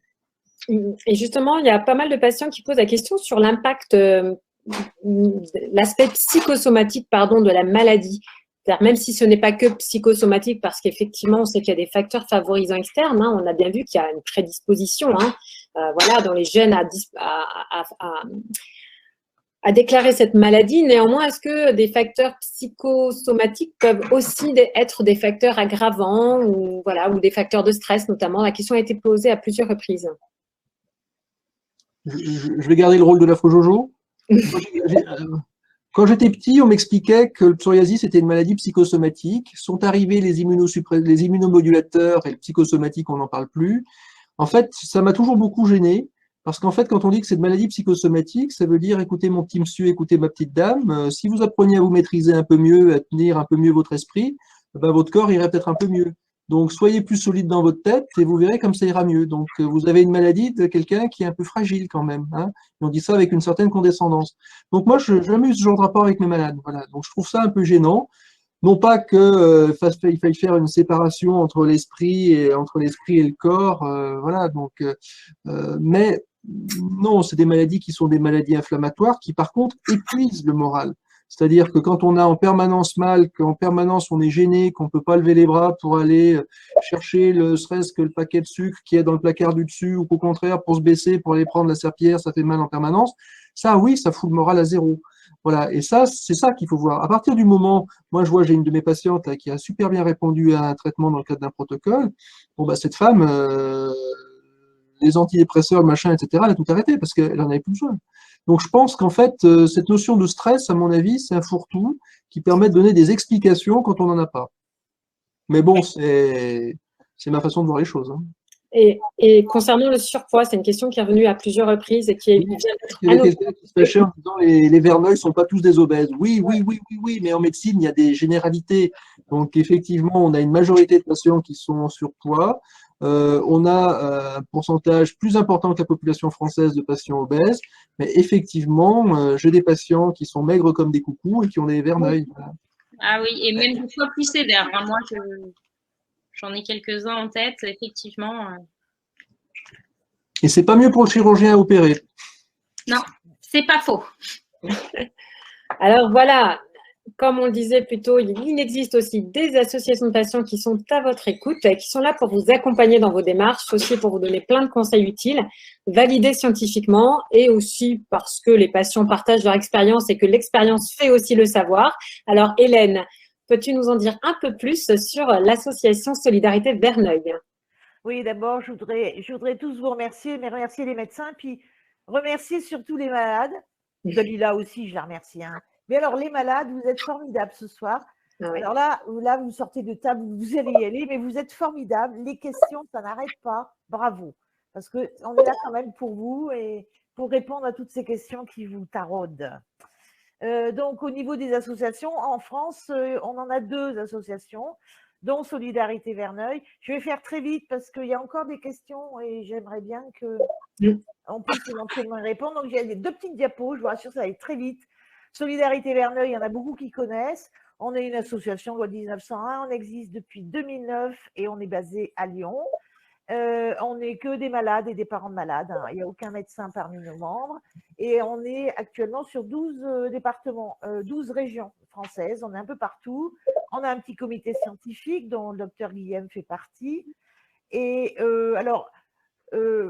Et justement, il y a pas mal de patients qui posent la question sur l'impact, l'aspect psychosomatique, de la maladie. Même si ce n'est pas que psychosomatique, parce qu'effectivement, on sait qu'il y a des facteurs favorisants externes. On a bien vu qu'il y a une prédisposition, dans les jeunes à déclarer cette maladie. Néanmoins, est-ce que des facteurs psychosomatiques peuvent aussi être des facteurs aggravants ou des facteurs de stress notamment? La question a été posée à plusieurs reprises. Je vais garder le rôle de la Jojo. Quand j'étais petit, on m'expliquait que le psoriasis était une maladie psychosomatique. Sont arrivés les immunomodulateurs et le psychosomatique, on n'en parle plus. En fait, ça m'a toujours beaucoup gêné. Parce qu'en fait, quand on dit que c'est une maladie psychosomatique, ça veut dire, écoutez mon petit monsieur, écoutez ma petite dame, si vous appreniez à vous maîtriser un peu mieux, à tenir un peu mieux votre esprit, votre corps irait peut-être un peu mieux. Donc, soyez plus solide dans votre tête et vous verrez comme ça ira mieux. Donc, vous avez une maladie de quelqu'un qui est un peu fragile quand même. Et on dit ça avec une certaine condescendance. Donc, moi, je n'ai jamais eu ce genre de rapport avec mes malades. Voilà. Donc, je trouve ça un peu gênant. Non pas que il faille faire une séparation entre l'esprit et le corps, voilà. Donc, mais non, c'est des maladies qui sont des maladies inflammatoires qui, par contre, épuisent le moral. C'est-à-dire que quand on a en permanence mal, qu'en permanence on est gêné, qu'on peut pas lever les bras pour aller chercher le serait-ce que le paquet de sucre qui est dans le placard du dessus, ou qu'au contraire pour se baisser, pour aller prendre la serpillière, ça fait mal en permanence. Ça, oui, ça fout le moral à zéro. Voilà. Et ça, c'est ça qu'il faut voir. À partir du moment, moi je vois, j'ai une de mes patientes là, qui a super bien répondu à un traitement dans le cadre d'un protocole. Bon, bah, cette femme, les antidépresseurs, le machin, etc., elle a tout arrêté parce qu'elle en avait plus besoin. Donc je pense qu'en fait, cette notion de stress, à mon avis, c'est un fourre-tout qui permet de donner des explications quand on n'en a pas. Mais bon, c'est ma façon de voir les choses. Hein. Et concernant le surpoids, c'est une question qui est revenue à plusieurs reprises et qui vient d'être Il y avait quelqu'un qui se fâchait en disant les Verneuil ne sont pas tous des obèses. Oui, oui, oui, oui, oui, mais en médecine, il y a des généralités. Donc effectivement, on a une majorité de patients qui sont en surpoids. On a un pourcentage plus important que la population française de patients obèses, mais effectivement, j'ai des patients qui sont maigres comme des coucous et qui ont des Verneuil. Ah oui, et même des fois plus sévères. Enfin, moi, j'en ai quelques-uns en tête, effectivement. Et c'est pas mieux pour le chirurgien à opérer. Non, c'est pas faux. Alors voilà, comme on le disait plus tôt, il existe aussi des associations de patients qui sont à votre écoute, qui sont là pour vous accompagner dans vos démarches, aussi pour vous donner plein de conseils utiles, validés scientifiquement et aussi parce que les patients partagent leur expérience et que l'expérience fait aussi le savoir. Alors Hélène, peux-tu nous en dire un peu plus sur l'association Solidarité Verneuil? Oui, d'abord, je voudrais tous vous remercier, mais remercier les médecins, puis remercier surtout les malades. Dalila aussi, je la remercie. Hein. Mais alors, les malades, vous êtes formidables ce soir. Ah oui. Alors là, vous sortez de table, vous allez y aller, mais vous êtes formidables. Les questions, ça n'arrête pas. Bravo. Parce qu'on est là quand même pour vous et pour répondre à toutes ces questions qui vous taraudent. Donc, au niveau des associations, en France, on en a 2 associations, dont Solidarité Verneuil. Je vais faire très vite parce qu'il y a encore des questions et j'aimerais bien qu'on puisse éventuellement y répondre. Donc, j'ai 2 petites diapos, je vous rassure, ça va aller très vite. Solidarité Verneuil, il y en a beaucoup qui connaissent. On est une association loi 1901, on existe depuis 2009 et on est basé à Lyon. On n'est que des malades et des parents de malades. Hein. Il n'y a aucun médecin parmi nos membres. Et on est actuellement sur 12 départements, 12 régions françaises. On est un peu partout. On a un petit comité scientifique dont le docteur Guillaume fait partie. Et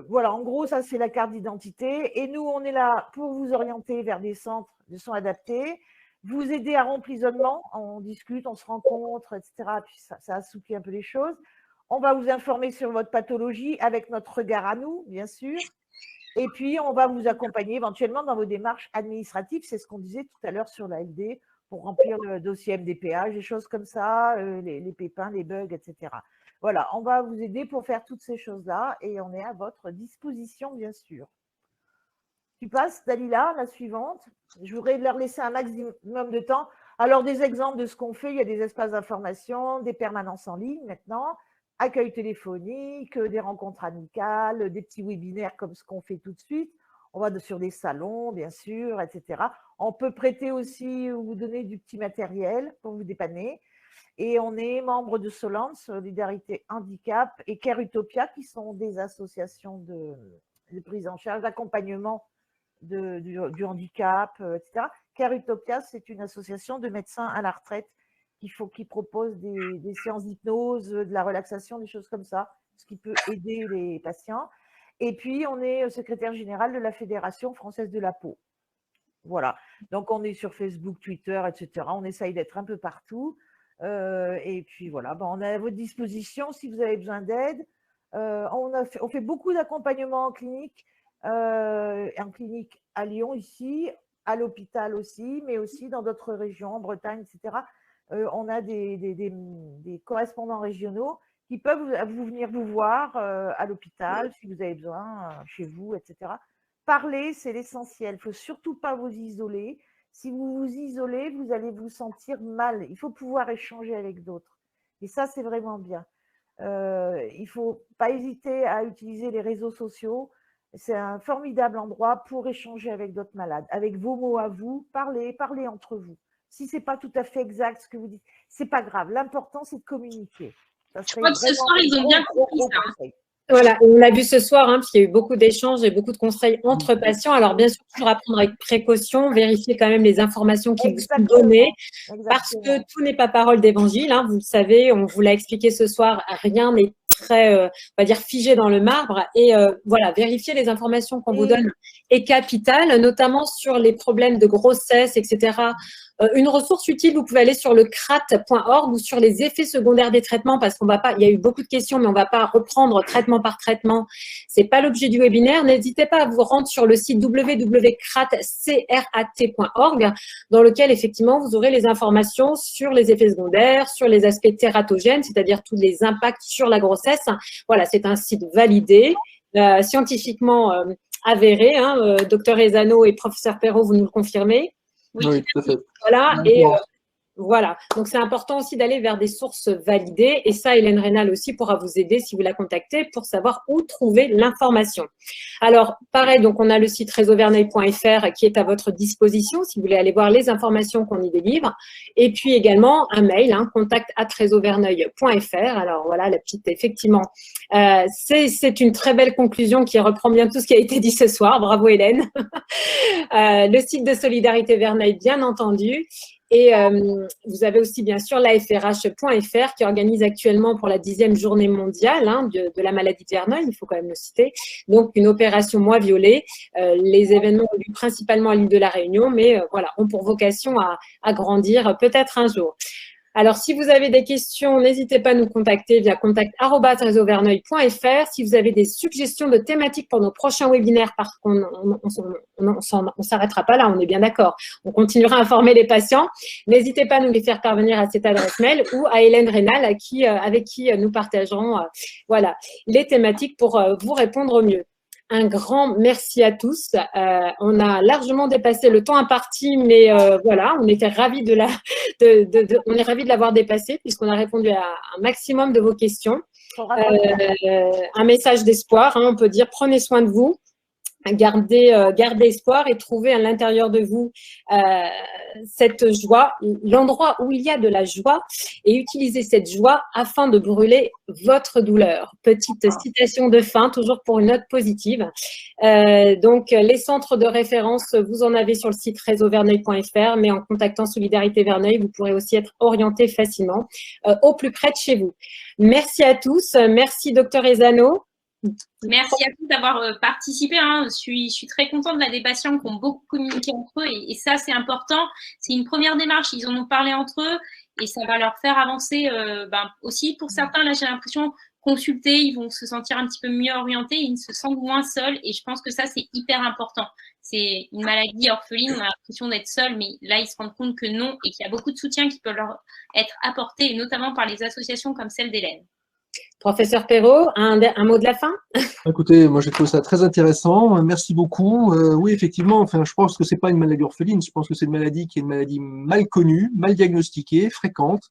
voilà, en gros, ça, c'est la carte d'identité. Et nous, on est là pour vous orienter vers des centres de soins adaptés, vous aider à rompre l'isolement. On discute, on se rencontre, etc. Puis ça assouplit un peu les choses. On va vous informer sur votre pathologie avec notre regard à nous, bien sûr. Et puis, on va vous accompagner éventuellement dans vos démarches administratives. C'est ce qu'on disait tout à l'heure sur la LD pour remplir le dossier MDPH, des choses comme ça, les pépins, les bugs, etc. Voilà, on va vous aider pour faire toutes ces choses-là et on est à votre disposition, bien sûr. Tu passes, Dalila, la suivante. Je voudrais leur laisser un maximum de temps. Alors, des exemples de ce qu'on fait, il y a des espaces d'information, des permanences en ligne maintenant, accueil téléphonique, des rencontres amicales, des petits webinaires comme ce qu'on fait tout de suite. On va sur des salons, bien sûr, etc. On peut prêter aussi ou vous donner du petit matériel pour vous dépanner. Et on est membre de Solent, Solidarité Handicap, et Care Utopia, qui sont des associations de prise en charge, d'accompagnement du handicap, etc. Care Utopia, c'est une association de médecins à la retraite qui propose des séances d'hypnose, de la relaxation, des choses comme ça, ce qui peut aider les patients. Et puis, on est secrétaire général de la Fédération française de la peau. Voilà. Donc, on est sur Facebook, Twitter, etc. On essaye d'être un peu partout. Et puis, voilà. On est à votre disposition si vous avez besoin d'aide. On fait beaucoup d'accompagnement en clinique à Lyon ici, à l'hôpital aussi, mais aussi dans d'autres régions, en Bretagne, etc. On a des correspondants régionaux qui peuvent venir vous voir à l'hôpital si vous avez besoin, chez vous, etc. Parler, c'est l'essentiel. Il ne faut surtout pas vous isoler. Si vous vous isolez, vous allez vous sentir mal. Il faut pouvoir échanger avec d'autres. Et ça, c'est vraiment bien. Il ne faut pas hésiter à utiliser les réseaux sociaux. C'est un formidable endroit pour échanger avec d'autres malades. Avec vos mots à vous, parlez entre vous. Si ce n'est pas tout à fait exact ce que vous dites, ce n'est pas grave. L'important, c'est de communiquer. Je crois que ce soir, ils ont bien compris ça. Voilà, on l'a vu ce soir, parce qu'il y a eu beaucoup d'échanges et beaucoup de conseils entre patients. Alors, bien sûr, toujours à prendre avec précaution, vérifier quand même les informations qui vous sont données, parce que tout n'est pas parole d'évangile. Vous le savez, on vous l'a expliqué ce soir, rien n'est très, on va dire, figé dans le marbre. Et voilà, vérifier les informations qu'on vous donne est capital, notamment sur les problèmes de grossesse, etc. Une ressource utile, vous pouvez aller sur le crat.org ou sur les effets secondaires des traitements, parce qu'on va pas, il y a eu beaucoup de questions, mais on va pas reprendre traitement par traitement. C'est pas l'objet du webinaire. N'hésitez pas à vous rendre sur le site www.crat.org, dans lequel, effectivement, vous aurez les informations sur les effets secondaires, sur les aspects tératogènes, c'est-à-dire tous les impacts sur la grossesse. Voilà, c'est un site validé, scientifiquement avéré. Docteur Ezano et professeur Perrault, vous nous le confirmez? Oui, tout à fait. Voilà, et voilà. Donc, c'est important aussi d'aller vers des sources validées. Et ça, Hélène Rénal aussi pourra vous aider si vous la contactez pour savoir où trouver l'information. Alors, pareil, donc on a le site réseauverneuil.fr qui est à votre disposition si vous voulez aller voir les informations qu'on y délivre. Et puis également un mail, contact@réseauverneuil.fr. Alors voilà, la petite, effectivement, c'est une très belle conclusion qui reprend bien tout ce qui a été dit ce soir. Bravo Hélène. Le site de Solidarité Verneuil, bien entendu. Et vous avez aussi, bien sûr, l'AFRH.fr qui organise actuellement pour la 10e journée mondiale de la maladie de Verneuil, il faut quand même le citer, donc une opération Mois Violet. Les événements ont lieu principalement à l'île de la Réunion, mais voilà, ont pour vocation à grandir peut-être un jour. Alors, si vous avez des questions, n'hésitez pas à nous contacter via contact@réseauverneuil.fr. Si vous avez des suggestions de thématiques pour nos prochains webinaires, parce qu'on on s'arrêtera pas là, on est bien d'accord. On continuera à informer les patients. N'hésitez pas à nous les faire parvenir à cette adresse mail ou à Hélène Rénal, avec qui nous partagerons voilà, les thématiques pour vous répondre au mieux. Un grand merci à tous. On a largement dépassé le temps imparti, mais voilà, on était ravis on est ravis de l'avoir dépassé puisqu'on a répondu à un maximum de vos questions. Un message d'espoir, on peut dire, prenez soin de vous. Gardez espoir et trouvez à l'intérieur de vous cette joie, l'endroit où il y a de la joie, et utilisez cette joie afin de brûler votre douleur. Petite citation de fin, toujours pour une note positive. Donc, les centres de référence, vous en avez sur le site réseauverneuil.fr, mais en contactant Solidarité Verneuil, vous pourrez aussi être orienté facilement au plus près de chez vous. Merci à tous. Merci, Docteur Ezano. Merci à tous d'avoir participé. Je suis très contente des patients qui ont beaucoup communiqué entre eux et ça, c'est important. C'est une première démarche. Ils en ont parlé entre eux et ça va leur faire avancer aussi. Pour certains, là, j'ai l'impression, consulter, ils vont se sentir un petit peu mieux orientés, ils se sentent moins seuls et je pense que ça, c'est hyper important. C'est une maladie orpheline, on a l'impression d'être seul, mais là, ils se rendent compte que non et qu'il y a beaucoup de soutien qui peut leur être apporté, et notamment par les associations comme celle d'Hélène. Professeur Perrault, un mot de la fin? Écoutez, moi j'ai trouvé ça très intéressant. Merci beaucoup. Oui, effectivement, je pense que c'est pas une maladie orpheline. Je pense que c'est une maladie qui est une maladie mal connue, mal diagnostiquée, fréquente,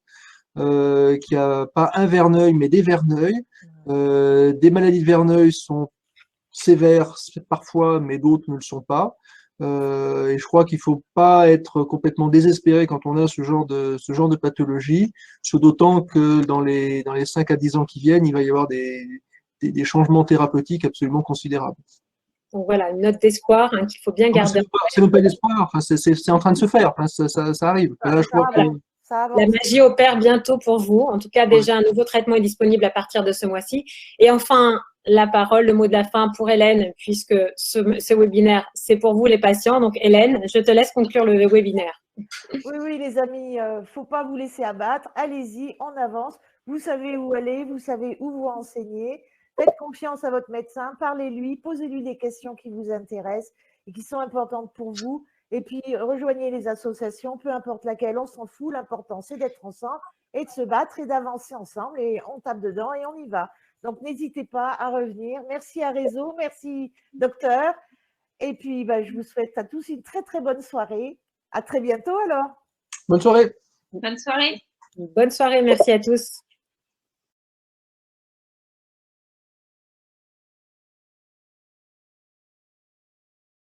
qui a pas un verneuil, mais des verneuils. Des maladies de Verneuil sont sévères parfois, mais d'autres ne le sont pas. Et je crois qu'il faut pas être complètement désespéré quand on a ce genre de pathologie, d'autant que dans les 5 à 10 ans qui viennent, il va y avoir des changements thérapeutiques absolument considérables. Donc voilà, une note d'espoir qu'il faut bien garder. C'est même pas d'espoir, c'est en train de se faire, ça arrive. Là, je crois que la magie opère bientôt pour vous. En tout cas, déjà, un nouveau traitement est disponible à partir de ce mois-ci. Et enfin, la parole, le mot de la fin pour Hélène, puisque ce webinaire, c'est pour vous les patients. Donc Hélène, je te laisse conclure le webinaire. Oui, les amis, faut pas vous laisser abattre. Allez-y, on avance. Vous savez où aller, vous savez où vous renseigner. Faites confiance à votre médecin, parlez-lui, posez-lui les questions qui vous intéressent et qui sont importantes pour vous. Et puis, rejoignez les associations, peu importe laquelle, on s'en fout. L'important, c'est d'être ensemble et de se battre et d'avancer ensemble. Et on tape dedans et on y va. Donc, n'hésitez pas à revenir. Merci à Réseau, merci docteur. Et puis, je vous souhaite à tous une très, très bonne soirée. À très bientôt alors. Bonne soirée. Bonne soirée. Bonne soirée, merci à tous.